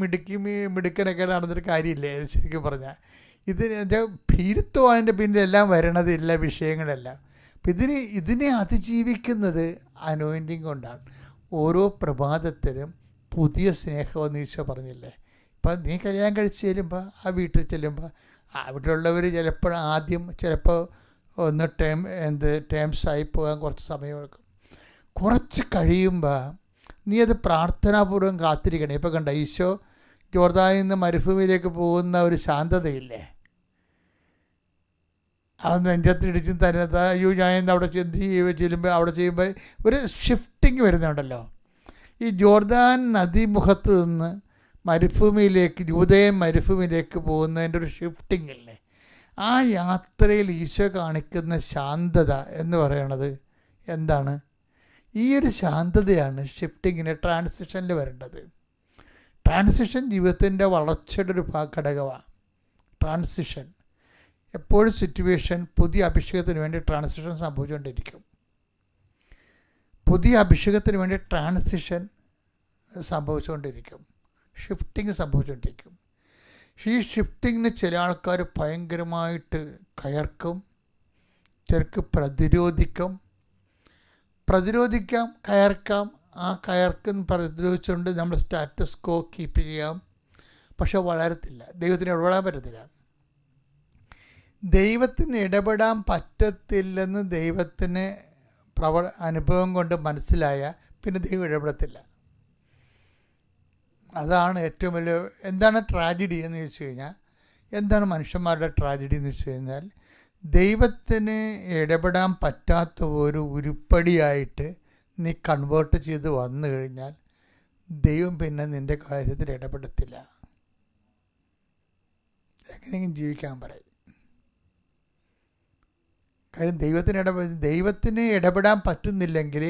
മിടുക്കനൊക്കെ നടന്നിട്ട് കാര്യമില്ലേ ശരിക്കും പറഞ്ഞാൽ. ഇതിൻ്റെ ഭീരുത്വം പിന്നിലെല്ലാം വരണതില്ല വിഷയങ്ങളെല്ലാം. അപ്പം ഇതിനെ അതിജീവിക്കുന്നത് അനോയിൻറ്റിങ് കൊണ്ടാണ്. ഓരോ പ്രഭാതത്തിലും പുതിയ സ്നേഹമെന്ന് ഈശോ പറഞ്ഞില്ലേ. ഇപ്പം നീ കല്യാണം കഴിച്ച് ചെല്ലുമ്പോൾ ആ വീട്ടിൽ ചെല്ലുമ്പോൾ വീട്ടിലുള്ളവർ ചിലപ്പോൾ ഒന്ന് ടേംസായി പോകാൻ കുറച്ച് സമയമെടുക്കും. കുറച്ച് കഴിയുമ്പോൾ നീ അത് പ്രാർത്ഥനാപൂർവ്വം കാത്തിരിക്കണം. ഇപ്പോൾ കണ്ട ഈശോ ജോർദാനിൽ നിന്ന് മരുഭൂമിയിലേക്ക് പോകുന്ന ഒരു ശാന്തതയില്ലേ, അത് നെഞ്ചത്തിടിച്ചും തരുന്നത്. അയ്യോ ഞാൻ അവിടെ ചെയ്യുമ്പോൾ ഒരു ഷിഫ്റ്റിങ് വരുന്നുണ്ടല്ലോ. ഈ ജോർദാൻ നദീമുഖത്ത് നിന്ന് യൂദയൻ മരുഭൂമിയിലേക്ക് പോകുന്നതിൻ്റെ ഒരു ഷിഫ്റ്റിംഗ് ഇല്ലേ, ആ യാത്രയിൽ ഈശോ കാണിക്കുന്ന ശാന്തത എന്ന് പറയണത് എന്താണ്? ഈ ഒരു ശാന്തതയാണ് ഷിഫ്റ്റിങ്ങിന് ട്രാൻസിഷനിൽ വരേണ്ടത്. ട്രാൻസിഷൻ ജീവിതത്തിൻ്റെ വളർച്ചയുടെ ഒരു ഘടകമാണ്. ട്രാൻസിഷൻ എപ്പോഴും സിറ്റുവേഷൻ പുതിയ അഭിഷേകത്തിന് വേണ്ടി ട്രാൻസിഷൻ സംഭവിച്ചുകൊണ്ടിരിക്കും. പുതിയ അഭിഷേകത്തിന് വേണ്ടി ട്രാൻസിഷൻ സംഭവിച്ചുകൊണ്ടിരിക്കും, ഷിഫ്റ്റിംഗ് സംഭവിച്ചുകൊണ്ടിരിക്കും. ഈ ഷിഫ്റ്റിങ്ങിന് ചില ആൾക്കാർ ഭയങ്കരമായിട്ട് കയർക്കും, ചിലർക്ക് പ്രതിരോധിക്കാം, കയർക്കാം. ആ കയർക്കും പ്രതിരോധിച്ചുകൊണ്ട് നമ്മൾ സ്റ്റാറ്റസ് കോ കീപ്പ് ചെയ്യാം. പക്ഷെ വളരത്തില്ല, ദൈവത്തിന് ഇടപെടാൻ പറ്റത്തില്ല. ദൈവത്തിന് ഇടപെടാൻ പറ്റത്തില്ലെന്ന് ദൈവത്തിന് അനുഭവം കൊണ്ട് മനസ്സിലായ പിന്നെ ദൈവം ഇടപെടത്തില്ല. അതാണ് ഏറ്റവും വലിയ. എന്താണ് ട്രാജഡി എന്ന് ചോദിച്ചു കഴിഞ്ഞാൽ, എന്താണ് മനുഷ്യന്മാരുടെ ട്രാജഡി എന്ന് വെച്ച് കഴിഞ്ഞാൽ, ദൈവത്തിന് ഇടപെടാൻ പറ്റാത്ത ഒരു ഉരുപ്പടിയായിട്ട് നീ കൺവേർട്ട് ചെയ്ത് വന്നു കഴിഞ്ഞാൽ ദൈവം പിന്നെ നിൻ്റെ കാര്യത്തിൽ ഇടപെടത്തില്ല. എങ്ങനെയെങ്കിലും ജീവിക്കാൻ പറയും. കാര്യം ദൈവത്തിന് ഇടപെടാൻ പറ്റുന്നില്ലെങ്കിൽ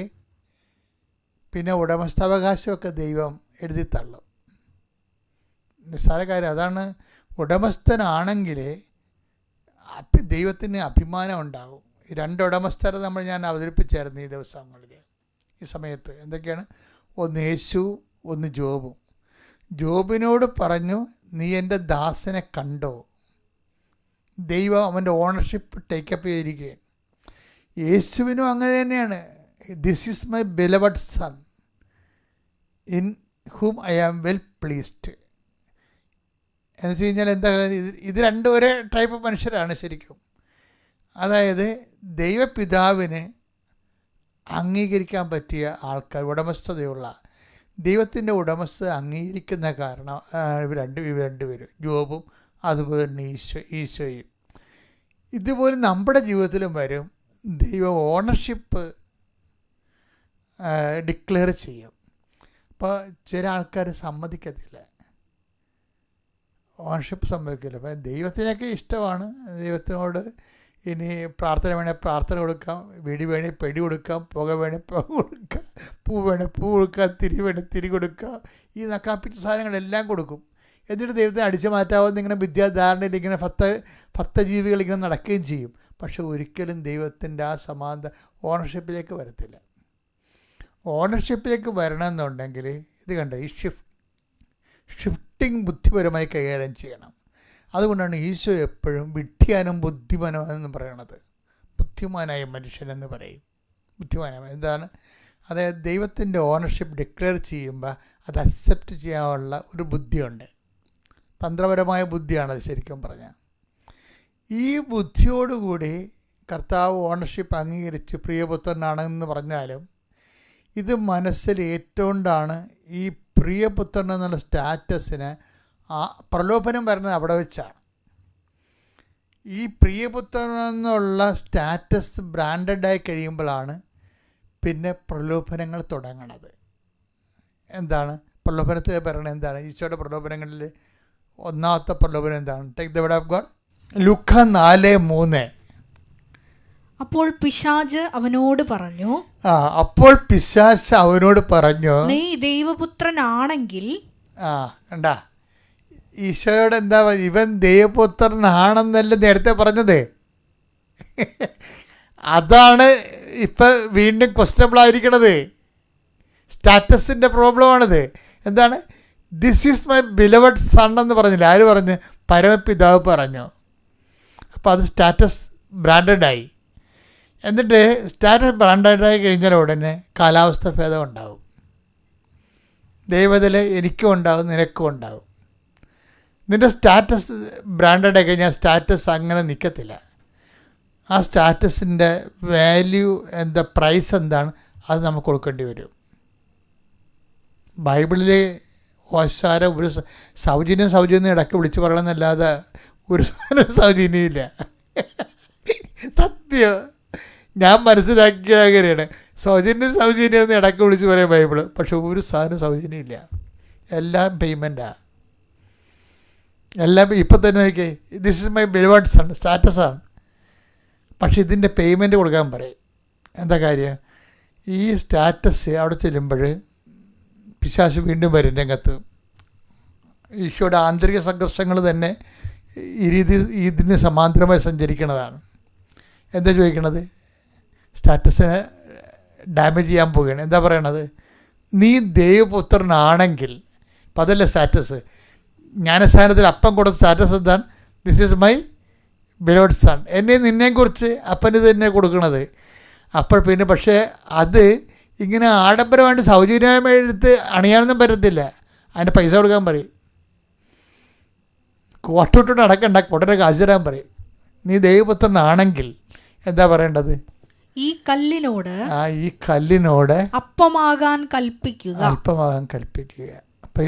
പിന്നെ ഉടമസ്ഥാവകാശമൊക്കെ ദൈവം എഴുതി തള്ളും. നിസ്സാര കാര്യം. അതാണ്, ഉടമസ്ഥനാണെങ്കിൽ ദൈവത്തിന് അഭിമാനം ഉണ്ടാകും. ഈ 2 ഉടമസ്ഥരെ ഞാൻ അവതരിപ്പിച്ചായിരുന്നു ഈ ദിവസങ്ങളിൽ, ഈ സമയത്ത്. എന്തൊക്കെയാണ്? ഒന്ന് യേശു, ഒന്ന് ജോബും. ജോബിനോട് പറഞ്ഞു, നീ എൻ്റെ ദാസനെ കണ്ടോ? ദൈവം അവൻ്റെ ഓണർഷിപ്പ് ടേക്കപ്പ് ചെയ്തിരിക്കുകയാണ്. യേശുവിനും അങ്ങനെ തന്നെയാണ്. This is my beloved son in whom I am well pleased എന്ന് വെച്ച് കഴിഞ്ഞാൽ എന്താ, ഇത് രണ്ടും ഒരേ ടൈപ്പ് മനുഷ്യരാണ് ശരിക്കും. അതായത് ദൈവപിതാവിന് അംഗീകരിക്കാൻ പറ്റിയ ആൾക്കാർ, ഉടമസ്ഥതയുള്ള ദൈവത്തിൻ്റെ ഉടമസ്ഥത അംഗീകരിക്കുന്ന കാരണം ഇവർ രണ്ടുപേരും, ജോബും അതുപോലെ തന്നെ ഈശോയും. ഇതുപോലെ നമ്മുടെ ജീവിതത്തിലും വരും. ദൈവം ഓണർഷിപ്പ് ഡിക്ലെയർ ചെയ്യും. അപ്പോൾ ചില ആൾക്കാർ സമ്മതിക്കത്തില്ല, ഓണർഷിപ്പ് സംഭവിക്കില്ല. അപ്പം ദൈവത്തിനൊക്കെ ഇഷ്ടമാണ്. ദൈവത്തിനോട് ഇനി പ്രാർത്ഥന വേണേൽ പ്രാർത്ഥന കൊടുക്കാം, വെടി വേണേൽ പെടി കൊടുക്കാം, പുക വേണേൽ പുക കൊടുക്കാം, പൂ വേണേൽ പൂ കൊടുക്കാം, തിരി വേണേൽ തിരി കൊടുക്കാം. ഈ നക്കാപ്പിച്ച സാധനങ്ങളെല്ലാം കൊടുക്കും. എന്നിട്ട് ദൈവത്തെ അടിച്ചു മാറ്റാവുന്ന ഇങ്ങനെ വിദ്യാധാരണയിൽ ഇങ്ങനെ ഭക്തജീവികൾ ഇങ്ങനെ നടക്കുകയും ചെയ്യും. പക്ഷെ ഒരിക്കലും ദൈവത്തിൻ്റെ ആ സമാനത ഓണർഷിപ്പിലേക്ക് വരത്തില്ല. ഓണർഷിപ്പിലേക്ക് വരണമെന്നുണ്ടെങ്കിൽ ഇത് കണ്ട, ഈ ഷിഫ്റ്റിംഗ് ബുദ്ധിപരമായി കൈകാര്യം ചെയ്യണം. അതുകൊണ്ടാണ് ഈശോ എപ്പോഴും വിഡ്ഢിയാനും ബുദ്ധിമാനെന്ന് പറയണത്. ബുദ്ധിമാനായ മനുഷ്യനെന്ന് പറയും. ബുദ്ധിമാനായ എന്താണ്? അതായത് ദൈവത്തിൻ്റെ ഓണർഷിപ്പ് ഡിക്ലെയർ ചെയ്യുമ്പോൾ അത് അക്സെപ്റ്റ് ചെയ്യാനുള്ള ഒരു ബുദ്ധിയുണ്ട്. തന്ത്രപരമായ ബുദ്ധിയാണത് ശരിക്കും പറഞ്ഞാൽ. ഈ ബുദ്ധിയോടുകൂടി കർത്താവ് ഓണർഷിപ്പ് അംഗീകരിച്ച് പ്രിയപുത്രനാണെന്ന് പറഞ്ഞാലും ഇത് മനസ്സിൽ ഏറ്റുകൊണ്ടാണ് ഈ പ്രിയപുത്രൻ എന്നുള്ള സ്റ്റാറ്റസിന് ആ പ്രലോഭനം വരുന്നത് അവിടെ വെച്ചാണ്. ഈ പ്രിയപുത്രൻ എന്നുള്ള സ്റ്റാറ്റസ് ബ്രാൻഡഡായി കഴിയുമ്പോഴാണ് പിന്നെ പ്രലോഭനങ്ങൾ തുടങ്ങണത്. എന്താണ് പ്രലോഭനത്തിൽ പറയണത്? എന്താണ് ഈശോയുടെ പ്രലോഭനങ്ങളിൽ ഒന്നാമത്തെ പ്രലോഭനം എന്താണ്? Take the word of God. ലൂക്ക 4:3. അപ്പോൾ പിശാച് അവനോട് പറഞ്ഞു, നീ ദൈവപുത്രനാണെങ്കിൽ. കണ്ടാ, ഈശോയോട് എന്താ, ഇവൻ ദൈവപുത്രനാണെന്നല്ല നേരത്തെ പറഞ്ഞത്. അതാണ് ഇപ്പം വീണ്ടും ക്വസ്റ്റബിളായിരിക്കണത്. സ്റ്റാറ്റസിൻ്റെ പ്രോബ്ലമാണിത്. എന്താണ്? This is my beloved sun എന്ന് പറഞ്ഞില്ല. ആര് പറഞ്ഞു? പരമപിതാവ് പറഞ്ഞു. അപ്പോൾ അത് സ്റ്റാറ്റസ് ബ്രാൻഡഡായി. എന്നിട്ട് സ്റ്റാറ്റസ് ബ്രാൻഡഡായി കഴിഞ്ഞാൽ ഉടനെ കാലാവസ്ഥ ഭേദം ഉണ്ടാവും. ദൈവത്തിൽ എനിക്കും ഉണ്ടാവും, നിനക്കും ഉണ്ടാവും. നിൻ്റെ സ്റ്റാറ്റസ് ബ്രാൻഡഡായി കഴിഞ്ഞാൽ സ്റ്റാറ്റസ് അങ്ങനെ നിൽക്കത്തില്ല. ആ സ്റ്റാറ്റസിൻ്റെ വാല്യൂ എന്താ, പ്രൈസ് എന്താണ്, അത് നമുക്ക് കൊടുക്കേണ്ടി വരും. ബൈബിളിൽ ഓശാര ഒരു സൗജന്യം ഇടയ്ക്ക് വിളിച്ച് പറയണമെന്നല്ലാതെ ഒരു സൗജന്യമില്ല. സത്യം ഞാൻ മനസ്സിലാക്കിയ കാര്യമാണ്. സൗജന്യം ഇടയ്ക്ക് വിളിച്ച് പറയാം ബൈബിള്. പക്ഷെ ഒരു സാധനം സൗജന്യമില്ല, എല്ലാം പേയ്മെൻറ്റാണ്. എല്ലാം ഇപ്പം തന്നെ നോക്കിയേ, this is my beloved son സ്റ്റാറ്റസാണ്. പക്ഷെ ഇതിൻ്റെ പേയ്മെൻറ്റ് കൊടുക്കാൻ പറയും. എന്താ കാര്യം? ഈ സ്റ്റാറ്റസ് അവിടെ ചെല്ലുമ്പോൾ പിശാച് വീണ്ടും വരും രംഗത്ത്. ഈശോയുടെ ആന്തരിക സംഘർഷങ്ങൾ തന്നെ ഈ രീതി ഇതിന് സമാന്തരമായി സഞ്ചരിക്കുന്നതാണ്. എന്താ ചോദിക്കണത്? സ്റ്റാറ്റസിനെ ഡാമേജ് ചെയ്യാൻ പോവുകയാണ്. എന്താ പറയണത്? നീ ദൈവപുത്രനാണെങ്കിൽ, അപ്പം അതല്ല സ്റ്റാറ്റസ്. ജ്ഞാനസ്ഥാനത്തിൽ അപ്പം കൊടുത്ത സ്റ്റാറ്റസ് എന്താണ്? This is my beloved son. എന്നെ നിന്നെക്കുറിച്ച് അപ്പന് തന്നെ കൊടുക്കണത്. അപ്പോൾ പിന്നെ പക്ഷേ അത് ഇങ്ങനെ ആഡംബരമായിട്ട് സൗജന്യമായി എടുത്ത് അണിയാനൊന്നും പറ്റത്തില്ല. അതിൻ്റെ പൈസ കൊടുക്കാൻ പറയും. കോട്ടോട്ട് നടക്കണ്ട, കോട്ടനെ കാശ് തരാൻ പറയും. നീ ദൈവപുത്രനാണെങ്കിൽ എന്താ പറയേണ്ടത്? ഈ കല്ലിനോട് അപ്പമാകാൻ കൽപ്പിക്കുക. അപ്പം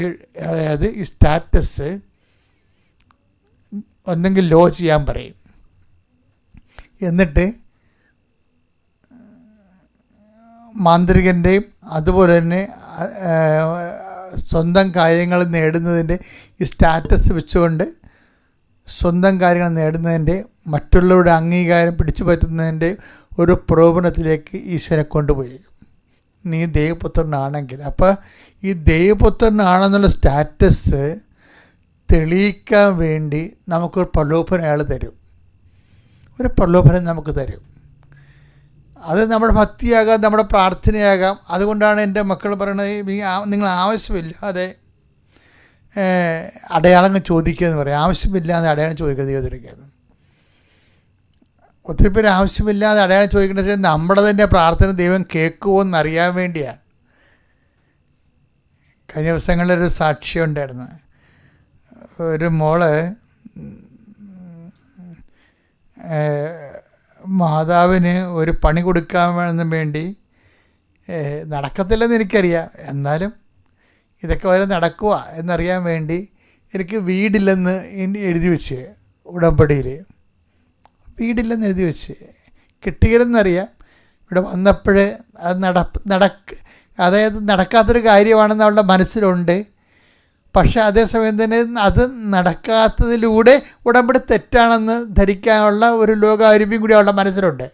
അതായത് ഈ സ്റ്റാറ്റസ് ഒന്നെങ്കിൽ ലോ ചെയ്യാൻ പറയും, എന്നിട്ട് മാന്ത്രികൻ്റെയും അതുപോലെ തന്നെ സ്വന്തം കാര്യങ്ങൾ നേടുന്നതിൻ്റെ ഈ സ്റ്റാറ്റസ് വെച്ചുകൊണ്ട് സ്വന്തം കാര്യങ്ങൾ നേടുന്നതിൻ്റെ, മറ്റുള്ളവരുടെ അംഗീകാരം പിടിച്ചു പറ്റുന്നതിൻ്റെ ഒരു പ്രലോഭനത്തിലേക്ക് ഈശ്വരനെ കൊണ്ടുപോയി. നീ ദൈവപുത്രനാണെങ്കിൽ, അപ്പോൾ ഈ ദൈവപുത്രനാണെന്നുള്ള സ്റ്റാറ്റസ് തെളിയിക്കാൻ വേണ്ടി നമുക്കൊരു പ്രലോഭനം അയാൾ തരും. ഒരു പ്രലോഭനം നമുക്ക് തരും. അത് നമ്മുടെ ഭക്തിയാകാം, നമ്മുടെ പ്രാർത്ഥനയാകാം. അതുകൊണ്ടാണ് എൻ്റെ മക്കൾ പറയണത്, നിങ്ങൾ ആവശ്യമില്ലാതെ അടയാളങ്ങൾ ചോദിക്കുക എന്ന് പറയും. ആവശ്യമില്ലാതെ അടയാളം ചോദിക്കുക ദൈവത്തിലേക്ക്. ഒത്തിരി പേര് ആവശ്യമില്ലാതെ അടയാളം ചോദിക്കുന്നത് നമ്മുടെ തന്നെ പ്രാർത്ഥന ദൈവം കേൾക്കുമോ എന്നറിയാൻ വേണ്ടിയാണ്. കഴിഞ്ഞ ദിവസങ്ങളിലൊരു സാക്ഷ്യം ഉണ്ടായിരുന്നു. ഒരു മോള് മാതാവിന് ഒരു പണി കൊടുക്കാൻ വേണ്ടി, നടക്കത്തില്ലെന്ന് എനിക്കറിയാം, എന്നാലും ഇതൊക്കെ വരെ നടക്കുക എന്നറിയാൻ വേണ്ടി എനിക്ക് വീടില്ലെന്ന് എഴുതി വെച്ച്, ഉടമ്പടിയിൽ വീടില്ലെന്ന് എഴുതി വെച്ച്, കിട്ടിയില്ലെന്നറിയാം. ഇവിടെ വന്നപ്പോൾ അത് അതായത് നടക്കാത്തൊരു കാര്യമാണെന്ന് അവളുടെ മനസ്സിലുണ്ട്. പക്ഷെ അതേസമയം തന്നെ അത് നടക്കാത്തതിലൂടെ ഉടമ്പടി തെറ്റാണെന്ന് ധരിക്കാനുള്ള ഒരു ലോകാരിമ്യം കൂടി അവളുടെ മനസ്സിലുണ്ട്.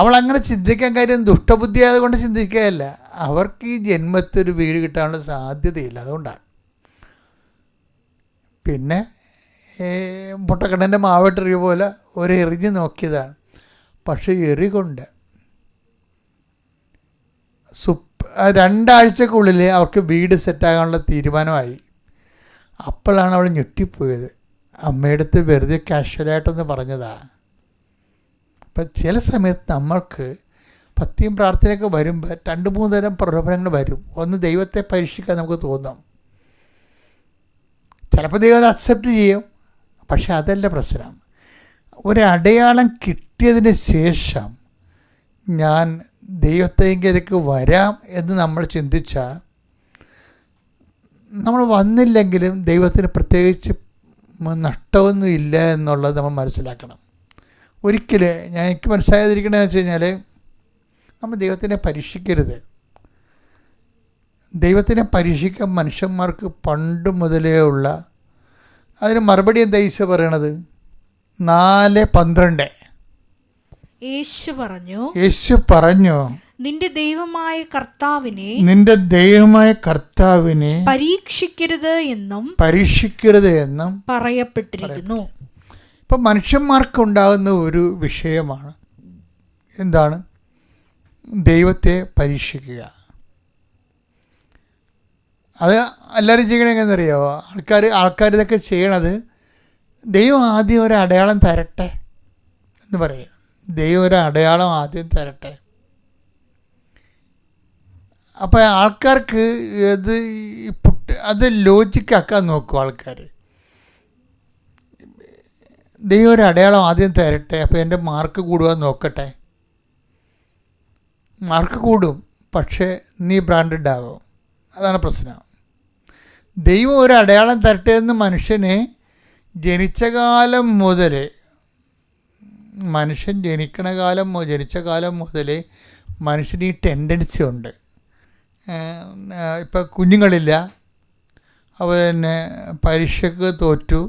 അവളങ്ങനെ ചിന്തിക്കാൻ കാര്യം ദുഷ്ടബുദ്ധി ആയതുകൊണ്ട് ചിന്തിക്കുകയല്ല, അവർക്ക് ഈ ജന്മത്തിൽ ഒരു വീട് കിട്ടാനുള്ള സാധ്യതയില്ല, അതുകൊണ്ടാണ്. പിന്നെ മുട്ടക്കണ്ണൻ്റെ മാവട്ടെറിയ പോലെ ഒരു എറിഞ്ഞ് നോക്കിയതാണ്. പക്ഷേ എറികൊണ്ട് 2 ആഴ്ചക്കുള്ളിൽ അവർക്ക് വീട് സെറ്റാകാനുള്ള തീരുമാനമായി. അപ്പോഴാണ് അവൾ ഞെട്ടിപ്പോയത്. അമ്മയടുത്ത് വെറുതെ കാഷ്വലായിട്ടൊന്ന് പറഞ്ഞതാണ്. അപ്പം ചില സമയത്ത് നമ്മൾക്ക് ഭക്തിയും പ്രാർത്ഥനയൊക്കെ വരുമ്പോൾ 2-3 തരം പ്രലോഭനങ്ങൾ വരും. ഒന്ന്, ദൈവത്തെ പരീക്ഷിക്കാൻ നമുക്ക് തോന്നും. ചിലപ്പോൾ ദൈവം അത് അക്സെപ്റ്റ് ചെയ്യും. പക്ഷെ അതല്ല പ്രശ്നം. ഒരടയാളം കിട്ടിയതിന് ശേഷം ഞാൻ ദൈവത്തേക്ക് വരാം എന്ന് നമ്മൾ ചിന്തിച്ചാൽ, നമ്മൾ വന്നില്ലെങ്കിലും ദൈവത്തിന് പ്രത്യേകിച്ച് നഷ്ടമൊന്നും ഇല്ല എന്നുള്ളത് നമ്മൾ മനസ്സിലാക്കണം. ഒരിക്കലും എനിക്ക് മനസ്സിലാകാതിരിക്കണമെന്ന് വെച്ച് കഴിഞ്ഞാൽ, നമ്മൾ ദൈവത്തിനെ പരീക്ഷിക്കരുത്. ദൈവത്തിനെ പരീക്ഷിക്കാൻ മനുഷ്യന്മാർക്ക് പണ്ട് മുതലേ ഉള്ള, അതിന് മറുപടി എന്താ ഈശോ പറയണത്? 4:12 യേശു പറഞ്ഞു, നിന്റെ ദൈവമായ കർത്താവിനെ പരീക്ഷിക്കരുത് എന്നും പറയപ്പെട്ടിരിക്കുന്നു. ഇപ്പം മനുഷ്യന്മാർക്കുണ്ടാകുന്ന ഒരു വിഷയമാണ് എന്താണ്? ദൈവത്തെ പരീക്ഷിക്കുക. അത് എല്ലാവരും ചെയ്യണമെന്നറിയാമോ? ആൾക്കാർ ഇതൊക്കെ ചെയ്യണത്, ദൈവം ആദ്യം ഒരു അടയാളം തരട്ടെ എന്ന് പറയും. ദൈവം ഒരു അടയാളം ആദ്യം തരട്ടെ. അപ്പോൾ ആൾക്കാർക്ക് അത് ലോജിക്കാക്കാൻ നോക്കും ആൾക്കാർ. ദൈവം ഒരു അടയാളം ആദ്യം തരട്ടെ, അപ്പോൾ എൻ്റെ മാർക്ക് കൂടുവാൻ നോക്കട്ടെ. മാർക്ക് കൂടും, പക്ഷേ നീ ബ്രാൻഡഡ് ആകും. അതാണ് പ്രശ്നം. ദൈവം ഒരു അടയാളം തരട്ടെ എന്ന് മനുഷ്യനെ ജനിച്ച കാലം മുതൽ, മനുഷ്യൻ ജനിച്ച കാലം മുതൽ മനുഷ്യന് ഈ ടെൻഡൻസി ഉണ്ട്. ഇപ്പം കുഞ്ഞുങ്ങളില്ല, അപ്പോൾ പിന്നെ പരീക്ഷയ്ക്ക് തോറ്റു,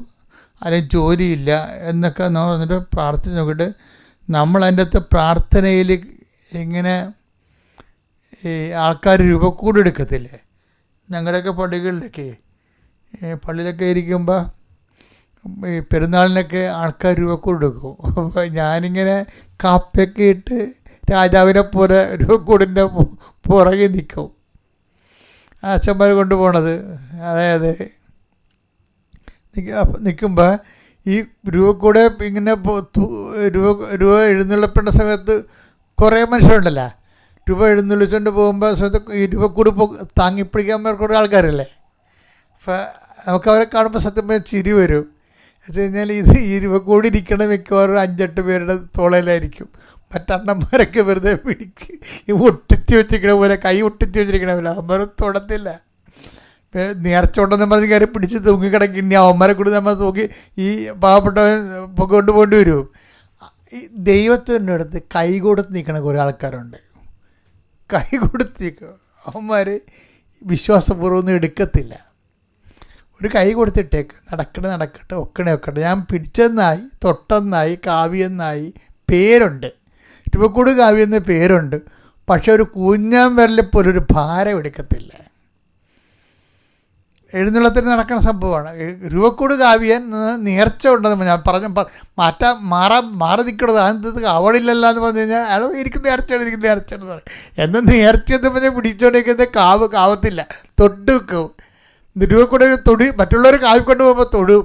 അല്ലെങ്കിൽ ജോലിയില്ല എന്നൊക്കെ പറഞ്ഞിട്ട് പ്രാർത്ഥിച്ച് നോക്കിയിട്ട് നമ്മളതിൻ്റെ അകത്ത് പ്രാർത്ഥനയിൽ ഇങ്ങനെ ഈ ആൾക്കാർ രൂപക്കൂട് എടുക്കത്തില്ലേ? ഞങ്ങളുടെയൊക്കെ പള്ളികളിലൊക്കെ ഇരിക്കുമ്പോൾ ഈ പെരുന്നാളിനൊക്കെ ആൾക്കാർ രൂപക്കൂട് എടുക്കും. അപ്പോൾ ഞാനിങ്ങനെ കാപ്പിയൊക്കെ ഇട്ട് രാജാവിനെ പോലെ രൂപക്കൂടിൻ്റെ പുറകെ നിൽക്കും. അച്ഛന്മാർ കൊണ്ടുപോകണത്. അതായത് നിൽക്കുമ്പോൾ ഈ രൂപക്കൂടെ ഇങ്ങനെ രൂപ എഴുന്നള്ളിപ്പേണ്ട സമയത്ത് കുറേ മനുഷ്യരുണ്ടല്ലോ, രൂപ എഴുന്നള്ളിച്ചുകൊണ്ട് പോകുമ്പോൾ സമയത്ത് ഈ രൂപക്കൂട് താങ്ങിപ്പിടിക്കാൻ കുറേ ആൾക്കാരല്ലേ. അപ്പോൾ നമുക്ക് അവരെ കാണുമ്പോൾ സത്യം പറഞ്ഞാൽ ചിരി വരും. വെച്ച് കഴിഞ്ഞാൽ ഈ രൂപക്കൂടി ഇരിക്കണ മിക്കവാറും 5-8 പേരുടെ തോളയിലായിരിക്കും. മറ്റണ്ണന്മാരൊക്കെ വെറുതെ പിടിക്ക് ഈ ഒട്ടിച്ച് വെച്ചിരിക്കണ പോലെ, കൈ ഒട്ടിച്ച് വെച്ചിരിക്കണ പോലെ. അവന്മാരും തൊടത്തില്ല. നേർച്ചോണ്ടെന്ന് പറഞ്ഞ് കയറി പിടിച്ച് തൂങ്ങിക്കിടക്കി. ഇനി അവന്മാരെ കൂടി നമ്മൾ തൂക്കി ഈ പാവപ്പെട്ടവൻ കൊണ്ടുപോകേണ്ടി വരും. ഈ ദൈവത്തിൻ്റെ അടുത്ത് കൈ കൊടുത്ത് നിൽക്കണ കുറേ ആൾക്കാരുണ്ട്. കൈ കൊടുത്ത് നിൽക്കുക. അവന്മാർ വിശ്വാസപൂർവ്വം ഒന്നും എടുക്കത്തില്ല. ഒരു കൈ കൊടുത്തിട്ടേക്ക്, നടക്കട്ടെ, ഒക്കട്ടെ. ഞാൻ പിടിച്ചെന്നായി, തൊട്ടെന്നായി, കാവ്യെന്നായി പേരുണ്ട്, രൂപക്കൂട് കാവ്യെന്ന് പേരുണ്ട്. പക്ഷെ ഒരു കുഞ്ഞാൻ വിരലിപ്പോൾ ഒരു ഭാരം എടുക്കത്തില്ല. എഴുന്നള്ളത്തിന് നടക്കുന്ന സംഭവമാണ്. രൂപക്കൂട് കാവ്യൻ നേർച്ച ഉണ്ടെന്ന് ഞാൻ പറഞ്ഞു മാറി നിൽക്കണത്. അത് അവളില്ലല്ലോ എന്ന് പറഞ്ഞു കഴിഞ്ഞാൽ അയാൾ എനിക്ക് നേർച്ചയാണെന്ന് പറയും. എന്നാൽ നേർച്ചയെന്ന് പറഞ്ഞാൽ പിടിച്ചോണ്ടിരിക്കുന്നത് കാവത്തില്ല, തൊട്ട് വെക്കും. രൂപക്കൂട് തൊടി മറ്റുള്ളവർ കാവിക്കൊണ്ട് പോകുമ്പോൾ തൊടും.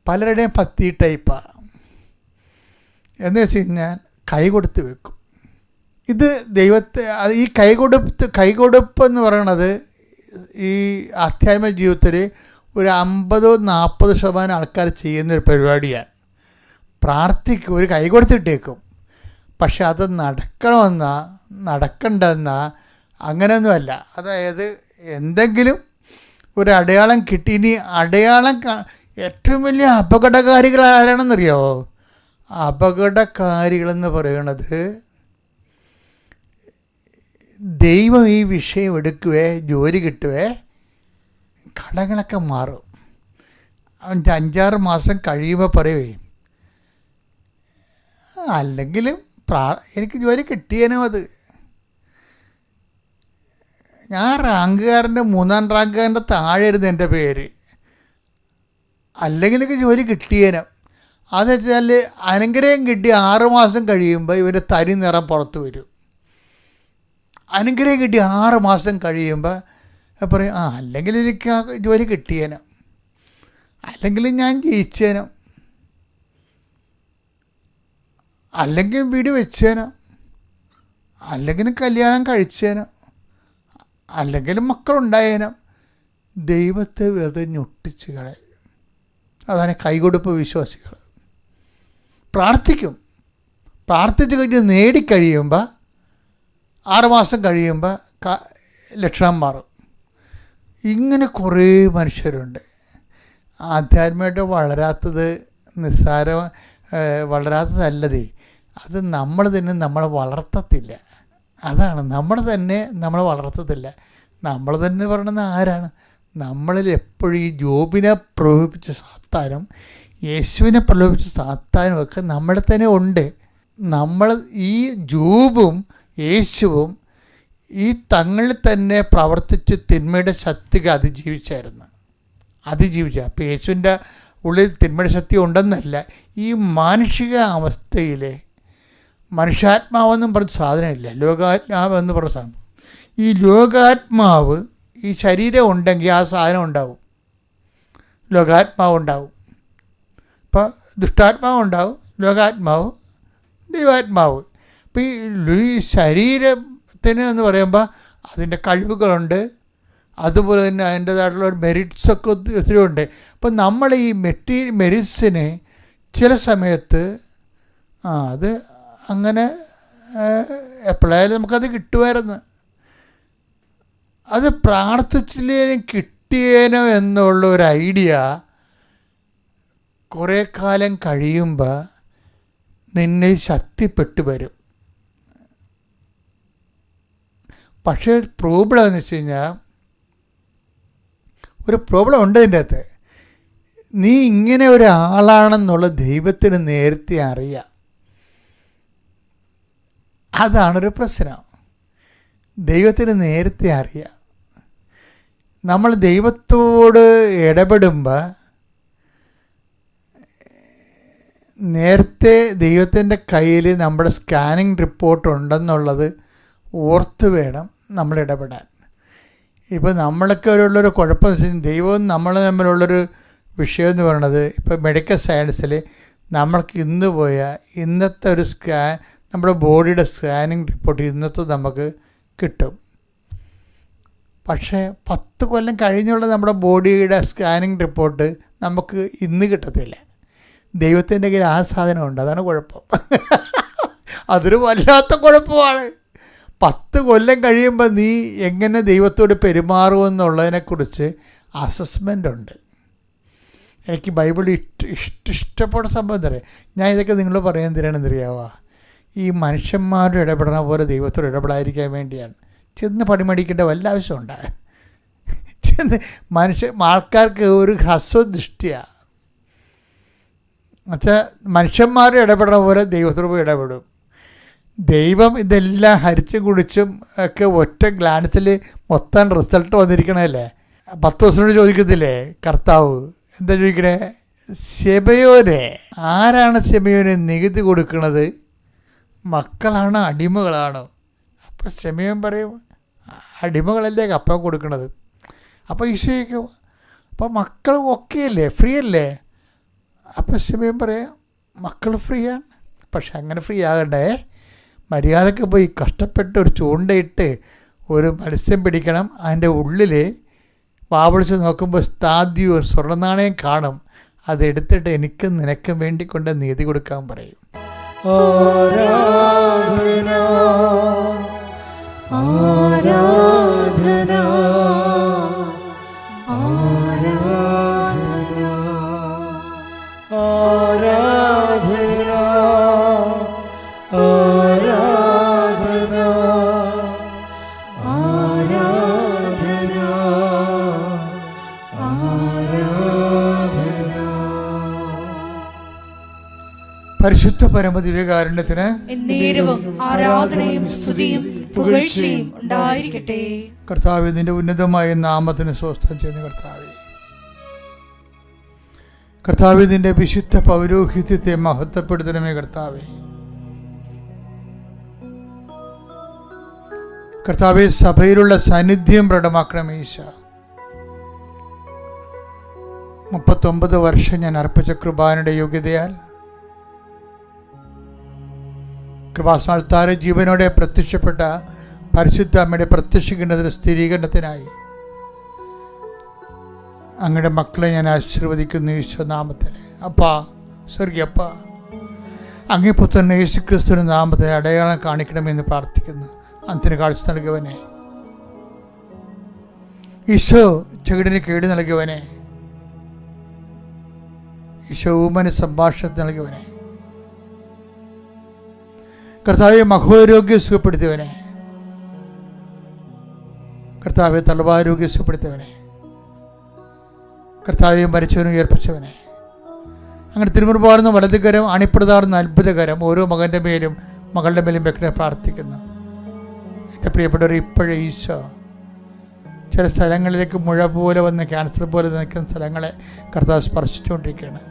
പലരുടെയും പത്തി ടൈപ്പാണ്. എന്ന് വെച്ച് കഴിഞ്ഞാൽ കൈ കൊടുത്ത് വെക്കും. ഇത് ദൈവത്തെ ഈ കൈകൊടുപ്പ് എന്ന് പറയണത് ഈ ആധ്യാത്മിക ജീവിതത്തിൽ ഒരു 50-40% ആൾക്കാർ ചെയ്യുന്നൊരു പരിപാടിയാണ്. പ്രാർത്ഥിക്കും, ഒരു കൈ കൊടുത്തിട്ടേക്കും. പക്ഷെ അത് നടക്കണ്ടെന്നാ അങ്ങനെയൊന്നുമല്ല. അതായത് എന്തെങ്കിലും ഒരു അടയാളം കിട്ടി. ഇനി അടയാളം ഏറ്റവും വലിയ അപകടകാരികൾ ആരാണെന്നറിയാമോ? അപകടകാരികളെന്ന് പറയണത് ദൈവം ഈ വിഷയം എടുക്കുവേ, ജോലി കിട്ടുവേ, കടങ്ങളൊക്കെ മാറും. 5-6 മാസം കഴിയുമ്പോൾ പറയുവേ, അല്ലെങ്കിലും എനിക്ക് ജോലി കിട്ടിയേനും അത് ഞാൻ റാങ്കുകാരൻ്റെ 3ാം റാങ്കുകാരൻ്റെ താഴെയായിരുന്നു എൻ്റെ പേര്, അല്ലെങ്കിൽ എനിക്ക് ജോലി കിട്ടിയേനും. അതെന്ന് വെച്ചാൽ അനുഗ്രഹം കിട്ടി 6 മാസം കഴിയുമ്പോൾ ഇവൻ്റെ തനി നിറം പുറത്ത് വരും. അനുഗ്രഹം കിട്ടി 6 മാസം കഴിയുമ്പോൾ പറയും, അല്ലെങ്കിൽ എനിക്ക് ആ ജോലി കിട്ടിയേനും, അല്ലെങ്കിൽ ഞാൻ ജയിച്ചേനും, അല്ലെങ്കിൽ വീട് വെച്ചേനും, അല്ലെങ്കിൽ കല്യാണം കഴിച്ചേനും, അല്ലെങ്കിൽ മക്കളുണ്ടായേനും. ദൈവത്തെ വെറുതെ ഞൊട്ടിച്ച് കളയും. അതാണ് കൈകൊടുപ്പ് വിശ്വാസികൾ. പ്രാർത്ഥിച്ച് കഴിഞ്ഞ് നേടിക്കഴിയുമ്പോൾ 6 മാസം കഴിയുമ്പോൾ ലക്ഷണം മാറും. ഇങ്ങനെ കുറേ മനുഷ്യരുണ്ട്. ആധ്യാത്മികമായിട്ട് വളരാത്തതല്ലതേ, അത് നമ്മൾ തന്നെ നമ്മളെ വളർത്തത്തില്ല. അതാണ് നമ്മൾ തന്നെ നമ്മളെ വളർത്തത്തില്ല. നമ്മൾ തന്നെ പറയണത് ആരാണ്? നമ്മളിൽ എപ്പോഴും ഈ ജോബിനെ പ്രലോഭിപ്പിച്ച സാത്താനും യേശുവിനെ പ്രലോഭിപ്പിച്ച സാത്താനും ഒക്കെ നമ്മളെ തന്നെ ഉണ്ട്. നമ്മൾ ഈ ജോബും യേശുവും ഈ തങ്ങളിൽ തന്നെ പ്രവർത്തിച്ച് തിന്മയുടെ ശക്തിക്ക് അതിജീവിച്ച. അപ്പോൾ യേശുവിൻ്റെ ഉള്ളിൽ തിന്മയുടെ ശക്തി ഉണ്ടെന്നല്ല, ഈ മാനുഷിക അവസ്ഥയിലെ മനുഷ്യാത്മാവെന്നും പറഞ്ഞ സാധനമില്ല, ലോകാത്മാവ് എന്ന് പറഞ്ഞ സാധനം. ഈ ലോകാത്മാവ്, ഈ ശരീരം ഉണ്ടെങ്കിൽ ആ സാധനം ഉണ്ടാവും, ലോകാത്മാവ് ഉണ്ടാവും. ഇപ്പോൾ ദുഷ്ടാത്മാവ് ഉണ്ടാവും, ലോകാത്മാവ്, ദൈവാത്മാവ്. അപ്പോൾ ഈ ശരീരത്തിന് എന്ന് പറയുമ്പോൾ അതിൻ്റെ കഴിവുകളുണ്ട്, അതുപോലെ തന്നെ അതിൻ്റേതായിട്ടുള്ള ഒരു മെറിറ്റ്സൊക്കെ ഒത്തിരി ഉണ്ട്. അപ്പം നമ്മൾ ഈ മെറിറ്റ്സിനെ ചില സമയത്ത് അത് അങ്ങനെ എപ്പോഴായാലും നമുക്കത് കിട്ടുമായിരുന്നു. അത് പ്രാർത്ഥിച്ചില്ലേനും കിട്ടിയേനോ എന്നുള്ള ഒരു ഐഡിയ കുറേ കാലം കഴിയുമ്പോൾ നിന്നെ ശക്തിപ്പെട്ടു വരും. പക്ഷേ പ്രോബ്ലം എന്ന് വെച്ച് കഴിഞ്ഞാൽ ഒരു പ്രോബ്ലം ഉണ്ട് ഇതിൻ്റെ അകത്ത്. നീ ഇങ്ങനെ ഒരാളാണെന്നുള്ള ദൈവത്തിന് നേരത്തെ അറിയാം. അതാണൊരു പ്രശ്നം. ദൈവത്തിന് നേരത്തെ അറിയാം. നമ്മൾ ദൈവത്തോട് ഇടപെടുമ്പോൾ നേരത്തെ ദൈവത്തിൻ്റെ കയ്യിൽ നമ്മുടെ സ്കാനിങ് റിപ്പോർട്ട് ഉണ്ടെന്നുള്ളത് ഓർത്ത് വേണം നമ്മൾ ഇടപെടാൻ. ഇപ്പോൾ നമ്മളൊക്കെ ഉള്ളൊരു കുഴപ്പം എന്ന് വെച്ചാൽ ദൈവവും നമ്മൾ തമ്മിലുള്ളൊരു വിഷയം എന്ന് പറയുന്നത്, ഇപ്പോൾ മെഡിക്കൽ സയൻസിൽ നമ്മൾക്ക് ഇന്ന് പോയാൽ ഇന്നത്തെ ഒരു നമ്മുടെ ബോഡിയുടെ സ്കാനിങ് റിപ്പോർട്ട് ഇന്നത്തെ നമുക്ക് കിട്ടും. പക്ഷേ 10 കൊല്ലം കഴിഞ്ഞുള്ള നമ്മുടെ ബോഡിയുടെ സ്കാനിങ് റിപ്പോർട്ട് നമുക്ക് ഇന്ന് കിട്ടത്തില്ല. ദൈവത്തിൻ്റെ കയ്യിൽ ആ സാധനമുണ്ട്, അതാണ് കുഴപ്പം. അതൊരു വല്ലാത്ത കുഴപ്പമാണ്. 10 കൊല്ലം കഴിയുമ്പോൾ നീ എങ്ങനെ ദൈവത്തോട് പെരുമാറുമെന്നുള്ളതിനെക്കുറിച്ച് അസസ്മെൻ്റ് ഉണ്ട്. എനിക്ക് ബൈബിൾ ഇഷ്ടപ്പെട്ട സംഭവം തരാം. ഞാൻ ഇതൊക്കെ നിങ്ങൾ പറയാൻ തരാണെന്നറിയാവോ? ഈ മനുഷ്യന്മാരുടെ ഇടപെടണ പോലെ ദൈവത്തോട് ഇടപെടാതിരിക്കാൻ വേണ്ടിയാണ്. ചെന്ന് പണിമടിക്കേണ്ട വല്ല ആവശ്യമുണ്ട്? ആൾക്കാർക്ക് ഒരു ഹ്രസ്വദൃഷ്ടിയാണ്. എന്നുവെച്ചാൽ മനുഷ്യന്മാരുടെ ഇടപെടണ പോലെ ദൈവത്തോട് പോയി ഇടപെടും. ദൈവം ഇതെല്ലാം ഹരിച്ചും കുടിച്ചും ഒക്കെ ഒറ്റ ഗ്ലാൻസിൽ മൊത്തം റിസൾട്ട് വന്നിരിക്കണമല്ലേ. 10 ദിവസത്തിനോട് ചോദിക്കത്തില്ലേ കർത്താവ്? എന്താ ചോദിക്കണേ? ശെമയോനെ. ആരാണ് ശെമയോന് നികുതി കൊടുക്കുന്നത്? മക്കളാണോ അടിമകളാണോ? അപ്പോൾ ശെമയോൻ പറയും അടിമകളല്ലേ കപ്പം കൊടുക്കണത്. അപ്പോൾ ഈശോയ്ക്കും അപ്പോൾ മക്കൾ ഓക്കെ അല്ലേ, ഫ്രീ അല്ലേ? അപ്പോൾ ശെമയോൻ പറയാം മക്കൾ ഫ്രീ ആണ്. പക്ഷെ അങ്ങനെ ഫ്രീ ആകണ്ടേ, മര്യാദക്ക് പോയി കഷ്ടപ്പെട്ട് ഒരു ചൂണ്ടയിട്ട് ഒരു മത്സ്യം പിടിക്കണം. അതിൻ്റെ ഉള്ളിൽ വാവിളിച്ച് നോക്കുമ്പോൾ സ്ഥാദ്യം ഒരു സ്വർണ്ണനാണയം കാണും. അതെടുത്തിട്ട് എനിക്കും നിനക്കും വേണ്ടി കൊണ്ട് നീതി കൊടുക്കാൻ പറയും. ആരാധന ആരാധന ആരാധന ആരാധന ആരാധന ആരാധന ആരാധന. പരിശുദ്ധ പരമദിവ്യകാരുണ്യത്തിന് എന്നേരവും ആരാധനയും സ്തുതിയും പുകഴ്ചയും ഉണ്ടായിരിക്കട്ടെ. കർത്താവേ, നിന്റെ ഉന്നതമായ നാമത്തിന് സ്വസ്ഥം ചെയ്യുന്ന കർത്താവേ, കർത്താവേ, നിന്റെ വിശുദ്ധ പൗരോഹിത്യത്തെ മഹത്വപ്പെടുത്തണമേ കർത്താവേ. കർത്താവേ, സഭയിലുള്ള സാന്നിധ്യം പ്രകടമാക്കണമേ ഈശോ. 39 വർഷം ഞാൻ അർപ്പിച്ച കൃപാനയുടെ യോഗ്യതയാൽ കൃപാസ്ഥാനത്താര ജീവനോടെ പ്രത്യക്ഷപ്പെട്ട പരിശുദ്ധ അമ്മയുടെ പ്രത്യക്ഷീകരണത്തിന് സ്ഥിരീകരണത്തിനായി അങ്ങയുടെ മക്കളെ ഞാൻ ആശീർവദിക്കുന്നു ഈശോ നാമത്തിൽ. അപ്പാ, സ്വർഗീയപ്പ, അങ്ങേ പുത്രൻ യേശു ക്രിസ്തുവിന്റെ നാമത്തിൽ അടയാളം കാണിക്കണമെന്ന് പ്രാർത്ഥിക്കുന്നു. അന്തിന് കാഴ്ച നൽകിയവനെ, ഈശോ ചെകിടിന് കേട് നൽകിയവനെ, ഈശോ ഊമന് സംഭാഷണത്തിൽ നൽകിയവനെ, കർത്താവെ മഹോരോഗ്യം സുഖപ്പെടുത്തിയവനെ, കർത്താവെ തലവാരോഗ്യം സുഖപ്പെടുത്തിയവനെ, കർത്താവെ മരിച്ചവനും ഉയർപ്പിച്ചവനെ, അങ്ങനെ തിരുമുറുപാടുന്ന വലതുകരം അണിപ്രതാർന്ന അത്ഭുതകരം ഓരോ മകൻ്റെ മേലും മകളുടെ മേലും വെക്കണേ പ്രാർത്ഥിക്കുന്നു. എൻ്റെ പ്രിയപ്പെട്ടവർ, ഇപ്പോഴേ ഈശോ ചില സ്ഥലങ്ങളിലേക്ക് മുഴ പോലെ വന്ന് ക്യാൻസർ പോലെ നിൽക്കുന്ന സ്ഥലങ്ങളെ കർത്താവ് സ്പർശിച്ചുകൊണ്ടിരിക്കുകയാണ്.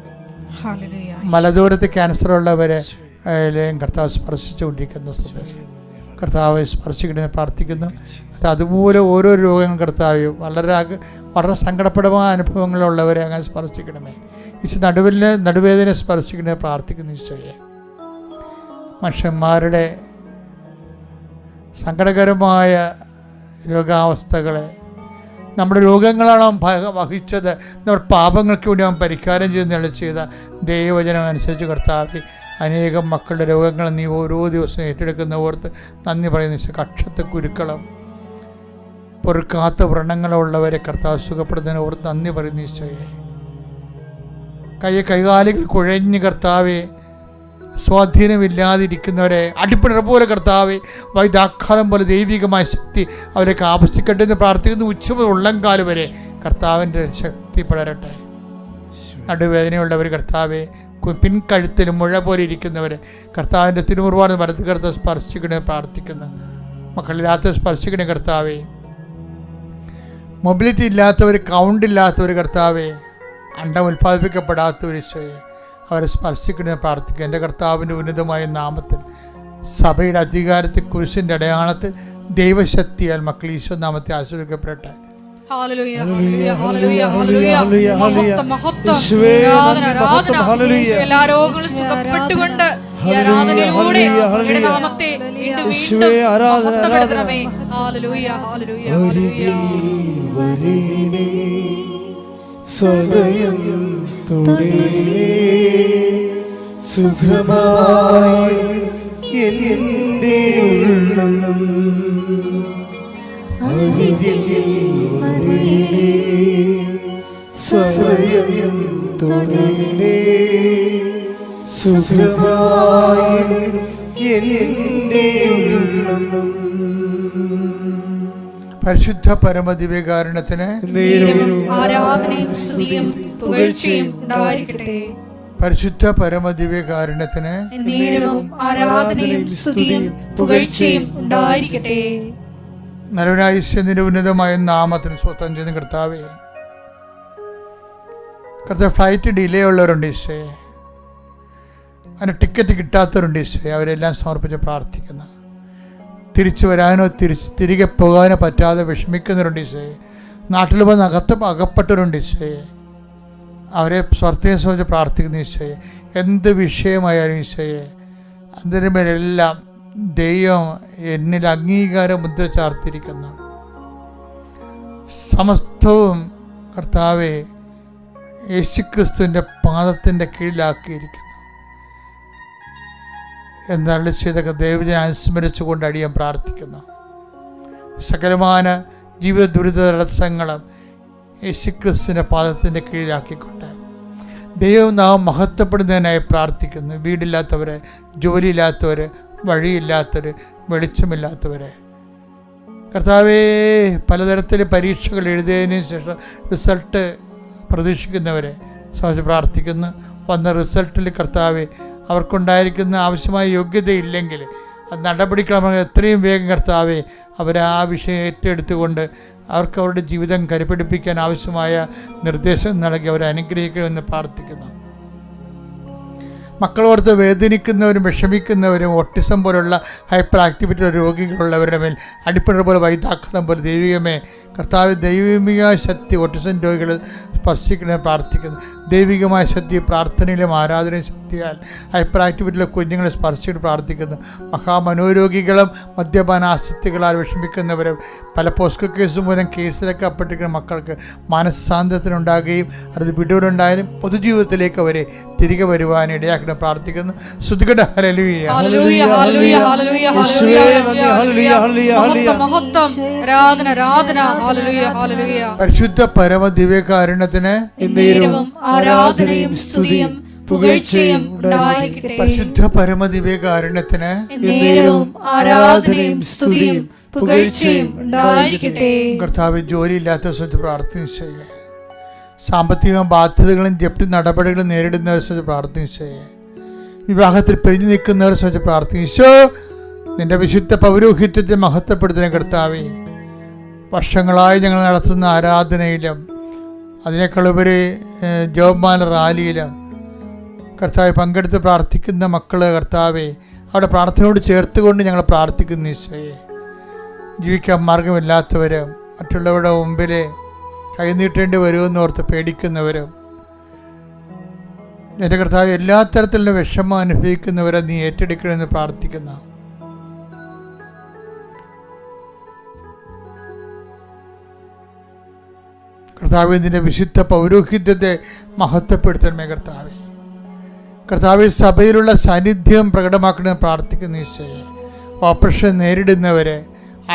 മലദൂരത്ത് ക്യാൻസർ ഉള്ളവരെ കർത്താവ് സ്പർശിച്ചുകൊണ്ടിരിക്കുന്ന സന്ദേശം കർത്താവ് സ്പർശിക്കണമെന്ന് പ്രാർത്ഥിക്കുന്നു. അതുപോലെ ഓരോ രോഗങ്ങൾ കർത്താവ് വളരെ സങ്കടപ്പെടുന്ന അനുഭവങ്ങളുള്ളവരെ അങ്ങനെ സ്പർശിക്കണമേ. ഈശോ നടുവേദന സ്പർശിക്കണമെന്ന് പ്രാർത്ഥിക്കുന്നു. ഈശോയെ, മനുഷ്യന്മാരുടെ സങ്കടകരമായ രോഗാവസ്ഥകളെ, നമ്മുടെ രോഗങ്ങളാണ് വഹിച്ചത്, നമ്മുടെ പാപങ്ങൾക്ക് വേണ്ടി അവൻ പരിഹാരം ചെയ്യുന്ന ചെയ്ത ദൈവവചനം അനുസരിച്ച് കർത്താവ് അനേകം മക്കളുടെ രോഗങ്ങൾ നീ ഓരോ ദിവസവും ഏറ്റെടുക്കുന്ന ഓർത്ത് നന്ദി പറയുന്നു. കക്ഷത്തെ കുരുക്കളം, പൊറുക്കാത്ത വ്രണങ്ങളുള്ളവരെ കർത്താവ് സുഖപ്പെടുന്നതിന് ഓർത്ത് നന്ദി പറയുന്നു. ഈശോയെ, കൈകാലുകൾ കുഴഞ്ഞ് കർത്താവെ സ്വാധീനമില്ലാതിരിക്കുന്നവരെ അടിപ്പിണർ പോലെ കർത്താവെ വൈദാഘാതം പോലെ ദൈവികമായ ശക്തി അവരൊക്കെ ആവശ്യിക്കട്ടെ എന്ന് പ്രാർത്ഥിക്കുന്നു. ഉച്ചമുതൽ ഉള്ളംകാല് വരെ കർത്താവിൻ്റെ ശക്തി പടരട്ടെ. നടുവേദനയുള്ളവർ കർത്താവെ, പിൻകഴുത്തിൽ മുഴ പോലെ ഇരിക്കുന്നവരെ കർത്താവിൻ്റെ തിരുമുറുപാട് വലത് കർത്താവ് സ്പർശിക്കണേ പ്രാർത്ഥിക്കുന്നു. മക്കളില്ലാത്ത സ്പർശിക്കണേ കർത്താവെ. മൊബിലിറ്റി ഇല്ലാത്തവർ, കൗണ്ടില്ലാത്തവർ കർത്താവെ, അണ്ടം ഉൽപ്പാദിപ്പിക്കപ്പെടാത്തവർ ഈശോയെ, അവരെ സ്പർശിക്കണമെന്ന് പ്രാർത്ഥിക്കുക. എൻ്റെ കർത്താവിൻ്റെ ഉന്നതമായ നാമത്തിൽ സഭയുടെ അധികാരത്തിൽ കുരിശിൻ്റെ അടയാളത്തിൽ ദൈവശക്തിയാൽ മക്കൾ ഈശോ നാമത്തെ ആശീർവദിക്കപ്പെടട്ടെ. ഹല്ലേലൂയ ഹല്ലേലൂയ ഹല്ലേലൂയ ഹല്ലേലൂയ മഹത്വം മഹത്വം ആരാധന ആരാധന എല്ലാ രോഗങ്ങളും സുഖപ്പെട്ടുകൊണ്ട് ഈ ആരാധനയിലൂടെ അങ്ങയുടെ നാമത്തെ വീണ്ടും വീണ്ടും മഹത്വപ്പെടുത്തണമേ. ഹല്ലേലൂയ ഹല്ലേലൂയ ഹല്ലേലൂയ സ്വയം തൊടേ സുഖമായി എൻ്റെ ഉള്ളം അരികിൽ വരേണേ സ്വയം തൊടേ സുഖമായി എൻ്റെ ഉള്ളം. പരിശുദ്ധ പരമദിവ്യകാരുണ്യത്തിന് ആരാധനയും സ്തുതിയും പുകഴ്ചയും ഉണ്ടായിരിക്കട്ടെ. പരിശുദ്ധ പരമദിവ്യകാരുണ്യത്തിന് ആരാധനയും സ്തുതിയും പുകഴ്ചയും ഉണ്ടായിരിക്കട്ടെ. നരവനായുഷ്യന്റെ ഉന്നതമായ നാമത്തിന് സ്വന്തം ചെയ്യുന്ന കർത്താവേ, കർത്താവ് ഫ്ലൈറ്റ് ഡിലേ ഉള്ളവരുണ്ട് ഈശോയെ, അതിന് ടിക്കറ്റ് കിട്ടാത്തവരുണ്ട് ഈശോയെ, അവരെല്ലാം സമർപ്പിച്ച് പ്രാർത്ഥിക്കുന്നു. തിരിച്ചു വരാനോ തിരികെ പോകാനോ പറ്റാതെ വിഷമിക്കുന്നവരുണ്ട് ഈശോയെ, നാട്ടിൽ വന്ന് അകപ്പെട്ടവരുണ്ട് ഈശോയെ, അവരെ സ്വർത്തിനെ സംബന്ധിച്ച് പ്രാർത്ഥിക്കുന്ന ഈശോയെ. എന്ത് വിഷയമായാലും ഈശോയെ, അതിന് മേലെല്ലാം ദൈവം എന്നിൽ അംഗീകാര മുദ്ര ചാർത്തിരിക്കുന്നു. സമസ്തവും കർത്താവെ യേശുക്രിസ്തുവിൻ്റെ പാദത്തിൻ്റെ കീഴിലാക്കിയിരിക്കുന്നു എന്നാണ് ചെയ്തൊക്കെ ദൈവജനം അനുസ്മരിച്ചുകൊണ്ട് അടിയാൻ പ്രാർത്ഥിക്കുന്നു. സകലമാന ജീവിത ദുരിത തടസ്സങ്ങളും യേശുക്രിസ്തുവിൻ്റെ പാദത്തിൻ്റെ കീഴിലാക്കിക്കൊണ്ട് ദൈവം നാം മഹത്വപ്പെടുന്നതിനായി പ്രാർത്ഥിക്കുന്നു. വീടില്ലാത്തവരെ, ജോലിയില്ലാത്തവർ, വഴിയില്ലാത്തവർ, വെളിച്ചമില്ലാത്തവരെ, കർത്താവേ പലതരത്തിൽ പരീക്ഷകൾ എഴുതിയതിന് ശേഷം റിസൾട്ട് പ്രതീക്ഷിക്കുന്നവരെ സംബന്ധിച്ച് പ്രാർത്ഥിക്കുന്നു. വന്ന റിസൾട്ടിൽ കർത്താവെ അവർക്കുണ്ടായിരിക്കുന്ന ആവശ്യമായ യോഗ്യതയില്ലെങ്കിൽ അത് നടപടിക്രമങ്ങൾ എത്രയും വേഗം കർത്താവെ അവരെ ആ വിഷയം ഏറ്റെടുത്തുകൊണ്ട് അവർക്ക് അവരുടെ ജീവിതം കരുപിടിപ്പിക്കാൻ ആവശ്യമായ നിർദ്ദേശം നൽകി അവരെ അനുഗ്രഹിക്കണമെന്ന് പ്രാർത്ഥിക്കുന്നു. മക്കളോർത്ത് വേദനിക്കുന്നവരും വിഷമിക്കുന്നവരും ഓട്ടിസം പോലുള്ള ഹൈപ്പർ ആക്ടിവിറ്റി രോഗികളുള്ളവരുടെ മേൽ അടിപ്പിണർ പോലെ വൈതാക്രണം പോലെ ദൈവികമേ കർത്താവ് ദൈവിക ശക്തി ഓട്ടിസം രോഗികൾ സ്പർശിക്കണമെന്ന് പ്രാർത്ഥിക്കുന്നു. ദൈവികമായ ശക്തി പ്രാർത്ഥനയിലും ആരാധനയും ശക്തിയാൽ ഹൈപ്പർ ആക്ടിവിറ്റിയിലെ കുഞ്ഞുങ്ങളെ സ്പർശിച്ച് പ്രാർത്ഥിക്കുന്നു. മഹാമനോരോഗികളും മദ്യപാനാസക്തികളാൽ വിഷമിക്കുന്നവരും പല പോസ്കോ കേസ് മൂലം കേസിലൊക്കെ അപ്പെട്ടിരിക്കുന്ന മക്കൾക്ക് മനസ്സാന്തത്തിനുണ്ടാകുകയും അത് വിടൂരുണ്ടായാലും പൊതുജീവിതത്തിലേക്ക് അവരെ തിരികെ വരുവാൻ ഇടയാക്കണം പ്രാർത്ഥിക്കുന്നു. സ്തുതിക്കട്ടെ. Hallelujah hallelujah hallelujah hallelujah hallelujah hallelujah മഹത്വം ആരാധന ആരാധന ഹല്ലേലൂയ ഹല്ലേലൂയ. പരിശുദ്ധ പരമ ദിവ്യകാരുണ്യത്തിന് ആരാധനയും സ്തുതിയും പുകഴ്ചയും ഉണ്ടായിരിക്കട്ടെ. പരിശുദ്ധ പരമ ദിവ്യകാരുണ്യത്തിന് ആരാധനയും സ്തുതിയും പുകഴ്ചയും ഉണ്ടായിരിക്കട്ടെ. കർത്താവ് ജോലിയില്ലാത്ത സ്ഥലത്ത് പ്രാർത്ഥന ചെയ്യേ, സാമ്പത്തിക ബാധ്യതകളും ജപ്തി നടപടികളും നേരിടുന്നവരെ സംബന്ധിച്ച് പ്രാർത്ഥിച്ചേ, വിവാഹത്തിൽ പിരിഞ്ഞു നിൽക്കുന്നവരെ സംബന്ധിച്ച് പ്രാർത്ഥിച്ചോ. നിന്റെ വിശുദ്ധ പൗരോഹിത്യത്തെ മഹത്വപ്പെടുത്തുന്ന കർത്താവേ, വർഷങ്ങളായി ഞങ്ങൾ നടത്തുന്ന ആരാധനയിലും അതിനേക്കാളുപരി ജോബ്മാല റാലിയിലും കർത്താവ് പങ്കെടുത്ത് പ്രാർത്ഥിക്കുന്ന മക്കള് കർത്താവെ അവിടെ പ്രാർത്ഥനയോട് ചേർത്തുകൊണ്ട് ഞങ്ങൾ പ്രാർത്ഥിക്കുന്ന ഈശോയെ, ജീവിക്കാൻ മാർഗമില്ലാത്തവരും മറ്റുള്ളവരുടെ മുമ്പിൽ കൈനീട്ടേണ്ടി വരുമെന്ന് ഓർത്ത് പേടിക്കുന്നവരും എൻ്റെ കർത്താവ് എല്ലാ തരത്തിലുള്ള വിഷമം അനുഭവിക്കുന്നവരെ നീ ഏറ്റെടുക്കണമെന്ന് പ്രാർത്ഥിക്കുന്നു. കർത്താവ് നിന്റെ വിശുദ്ധ പൗരോഹിത്യത്തെ മഹത്വപ്പെടുത്തണമേ കർത്താവെ. കർത്താവ് സഭയിലുള്ള സാന്നിധ്യം പ്രകടമാക്കണമെന്ന് പ്രാർത്ഥിക്കുന്ന ഈശോയെ, ഓപ്പറേഷൻ നേരിടുന്നവരെ,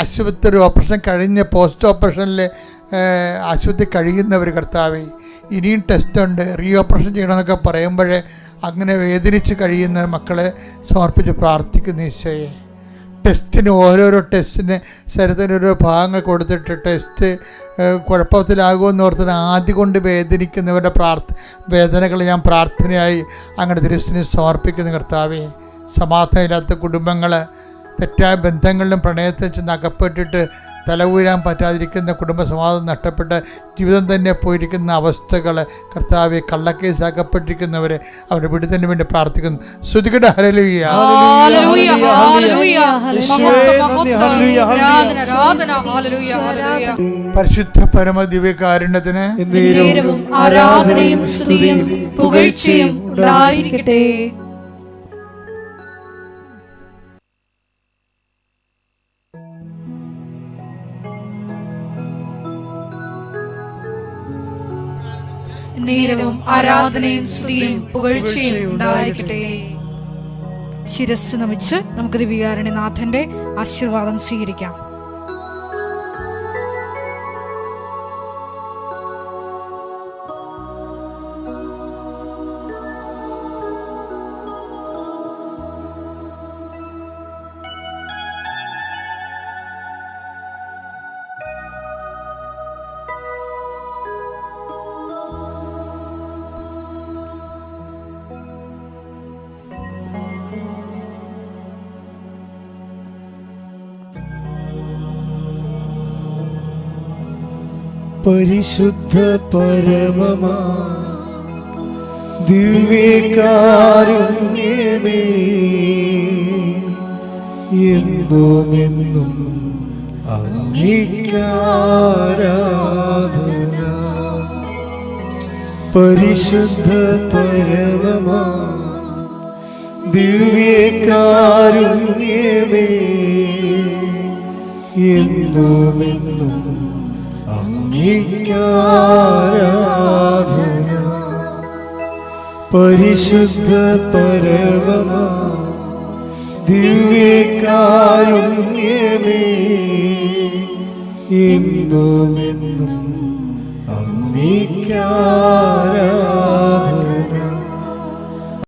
ആശുപത്രി ഓപ്പറേഷൻ കഴിഞ്ഞ് പോസ്റ്റ് ഓപ്പറേഷനിൽ ആശുപത്രി കഴിയുന്നവർ കർത്താവെ, ഇനിയും ടെസ്റ്റുണ്ട്, റീ ഓപ്പറേഷൻ ചെയ്യണമെന്നൊക്കെ പറയുമ്പോഴേ അങ്ങനെ വേദനിച്ച് കഴിയുന്ന മക്കളെ സമർപ്പിച്ച് പ്രാർത്ഥിക്കുന്ന ഈശോയെ, ടെസ്റ്റിന് ഓരോരോ ടെസ്റ്റിന് ശരീരത്തിന് ഓരോ ഭാഗങ്ങൾ കൊടുത്തിട്ട് ടെസ്റ്റ് കുഴപ്പത്തിലാകുമെന്ന് ഓർത്തിന് ആദ്യം കൊണ്ട് വേദനിക്കുന്നവരുടെ വേദനകൾ ഞാൻ പ്രാർത്ഥനയായി അങ്ങയുടെ തിരുസന്നിധിയിൽ സമർപ്പിക്കുന്ന കർത്താവേ. സമാധാനമില്ലാത്ത കുടുംബങ്ങൾ തെറ്റായ ബന്ധങ്ങളിലും പ്രണയത്തിൽ ചെന്ന് അകപ്പെട്ടിട്ട് തലഊരാൻ പറ്റാതിരിക്കുന്ന കുടുംബസമാധാനം നഷ്ടപ്പെട്ട് ജീവിതം തന്നെ പോയിരിക്കുന്ന അവസ്ഥകൾ കർത്താവെ, കള്ളക്കേസ് അകപ്പെട്ടിരിക്കുന്നവരെ അവരുടെ വിടുതലിന് വേണ്ടി പ്രാർത്ഥിക്കുന്നു. ശ്രുതികട ഹല്ലേലൂയ. പരിശുദ്ധ പരമ ദിവ്യകാരുണ്യത്തിന് ആരാധനയും സ്തുതിയും പുകഴ്ചയും ഉണ്ടായിരിക്കട്ടെ. നേരവും ആരാധനയും സ്തുതിയും പുകഴ്ചയും ഉണ്ടായിരിക്കട്ടെ. ശിരസ് നമിച്ച് നമുക്ക് ദിവ്യകാരുണ്യനാഥന്റെ ആശീർവാദം സ്വീകരിക്കാം. പരിശുദ്ധ പരമമാ ദിവ്യകാരുണ്യമേ, എന്നുമെന്നും അങ്ങേക്കാരാധന. പരിശുദ്ധ പരമമാ ദിവ്യകാരുണ്യമേ, എന്നുമെന്നും അങ്ങേക്കാരാധന. പരിശുദ്ധ പരമമാ ദിവ്യകാരുണ്യമേ, എന്നുമെന്നും അങ്ങേക്കാരാധന.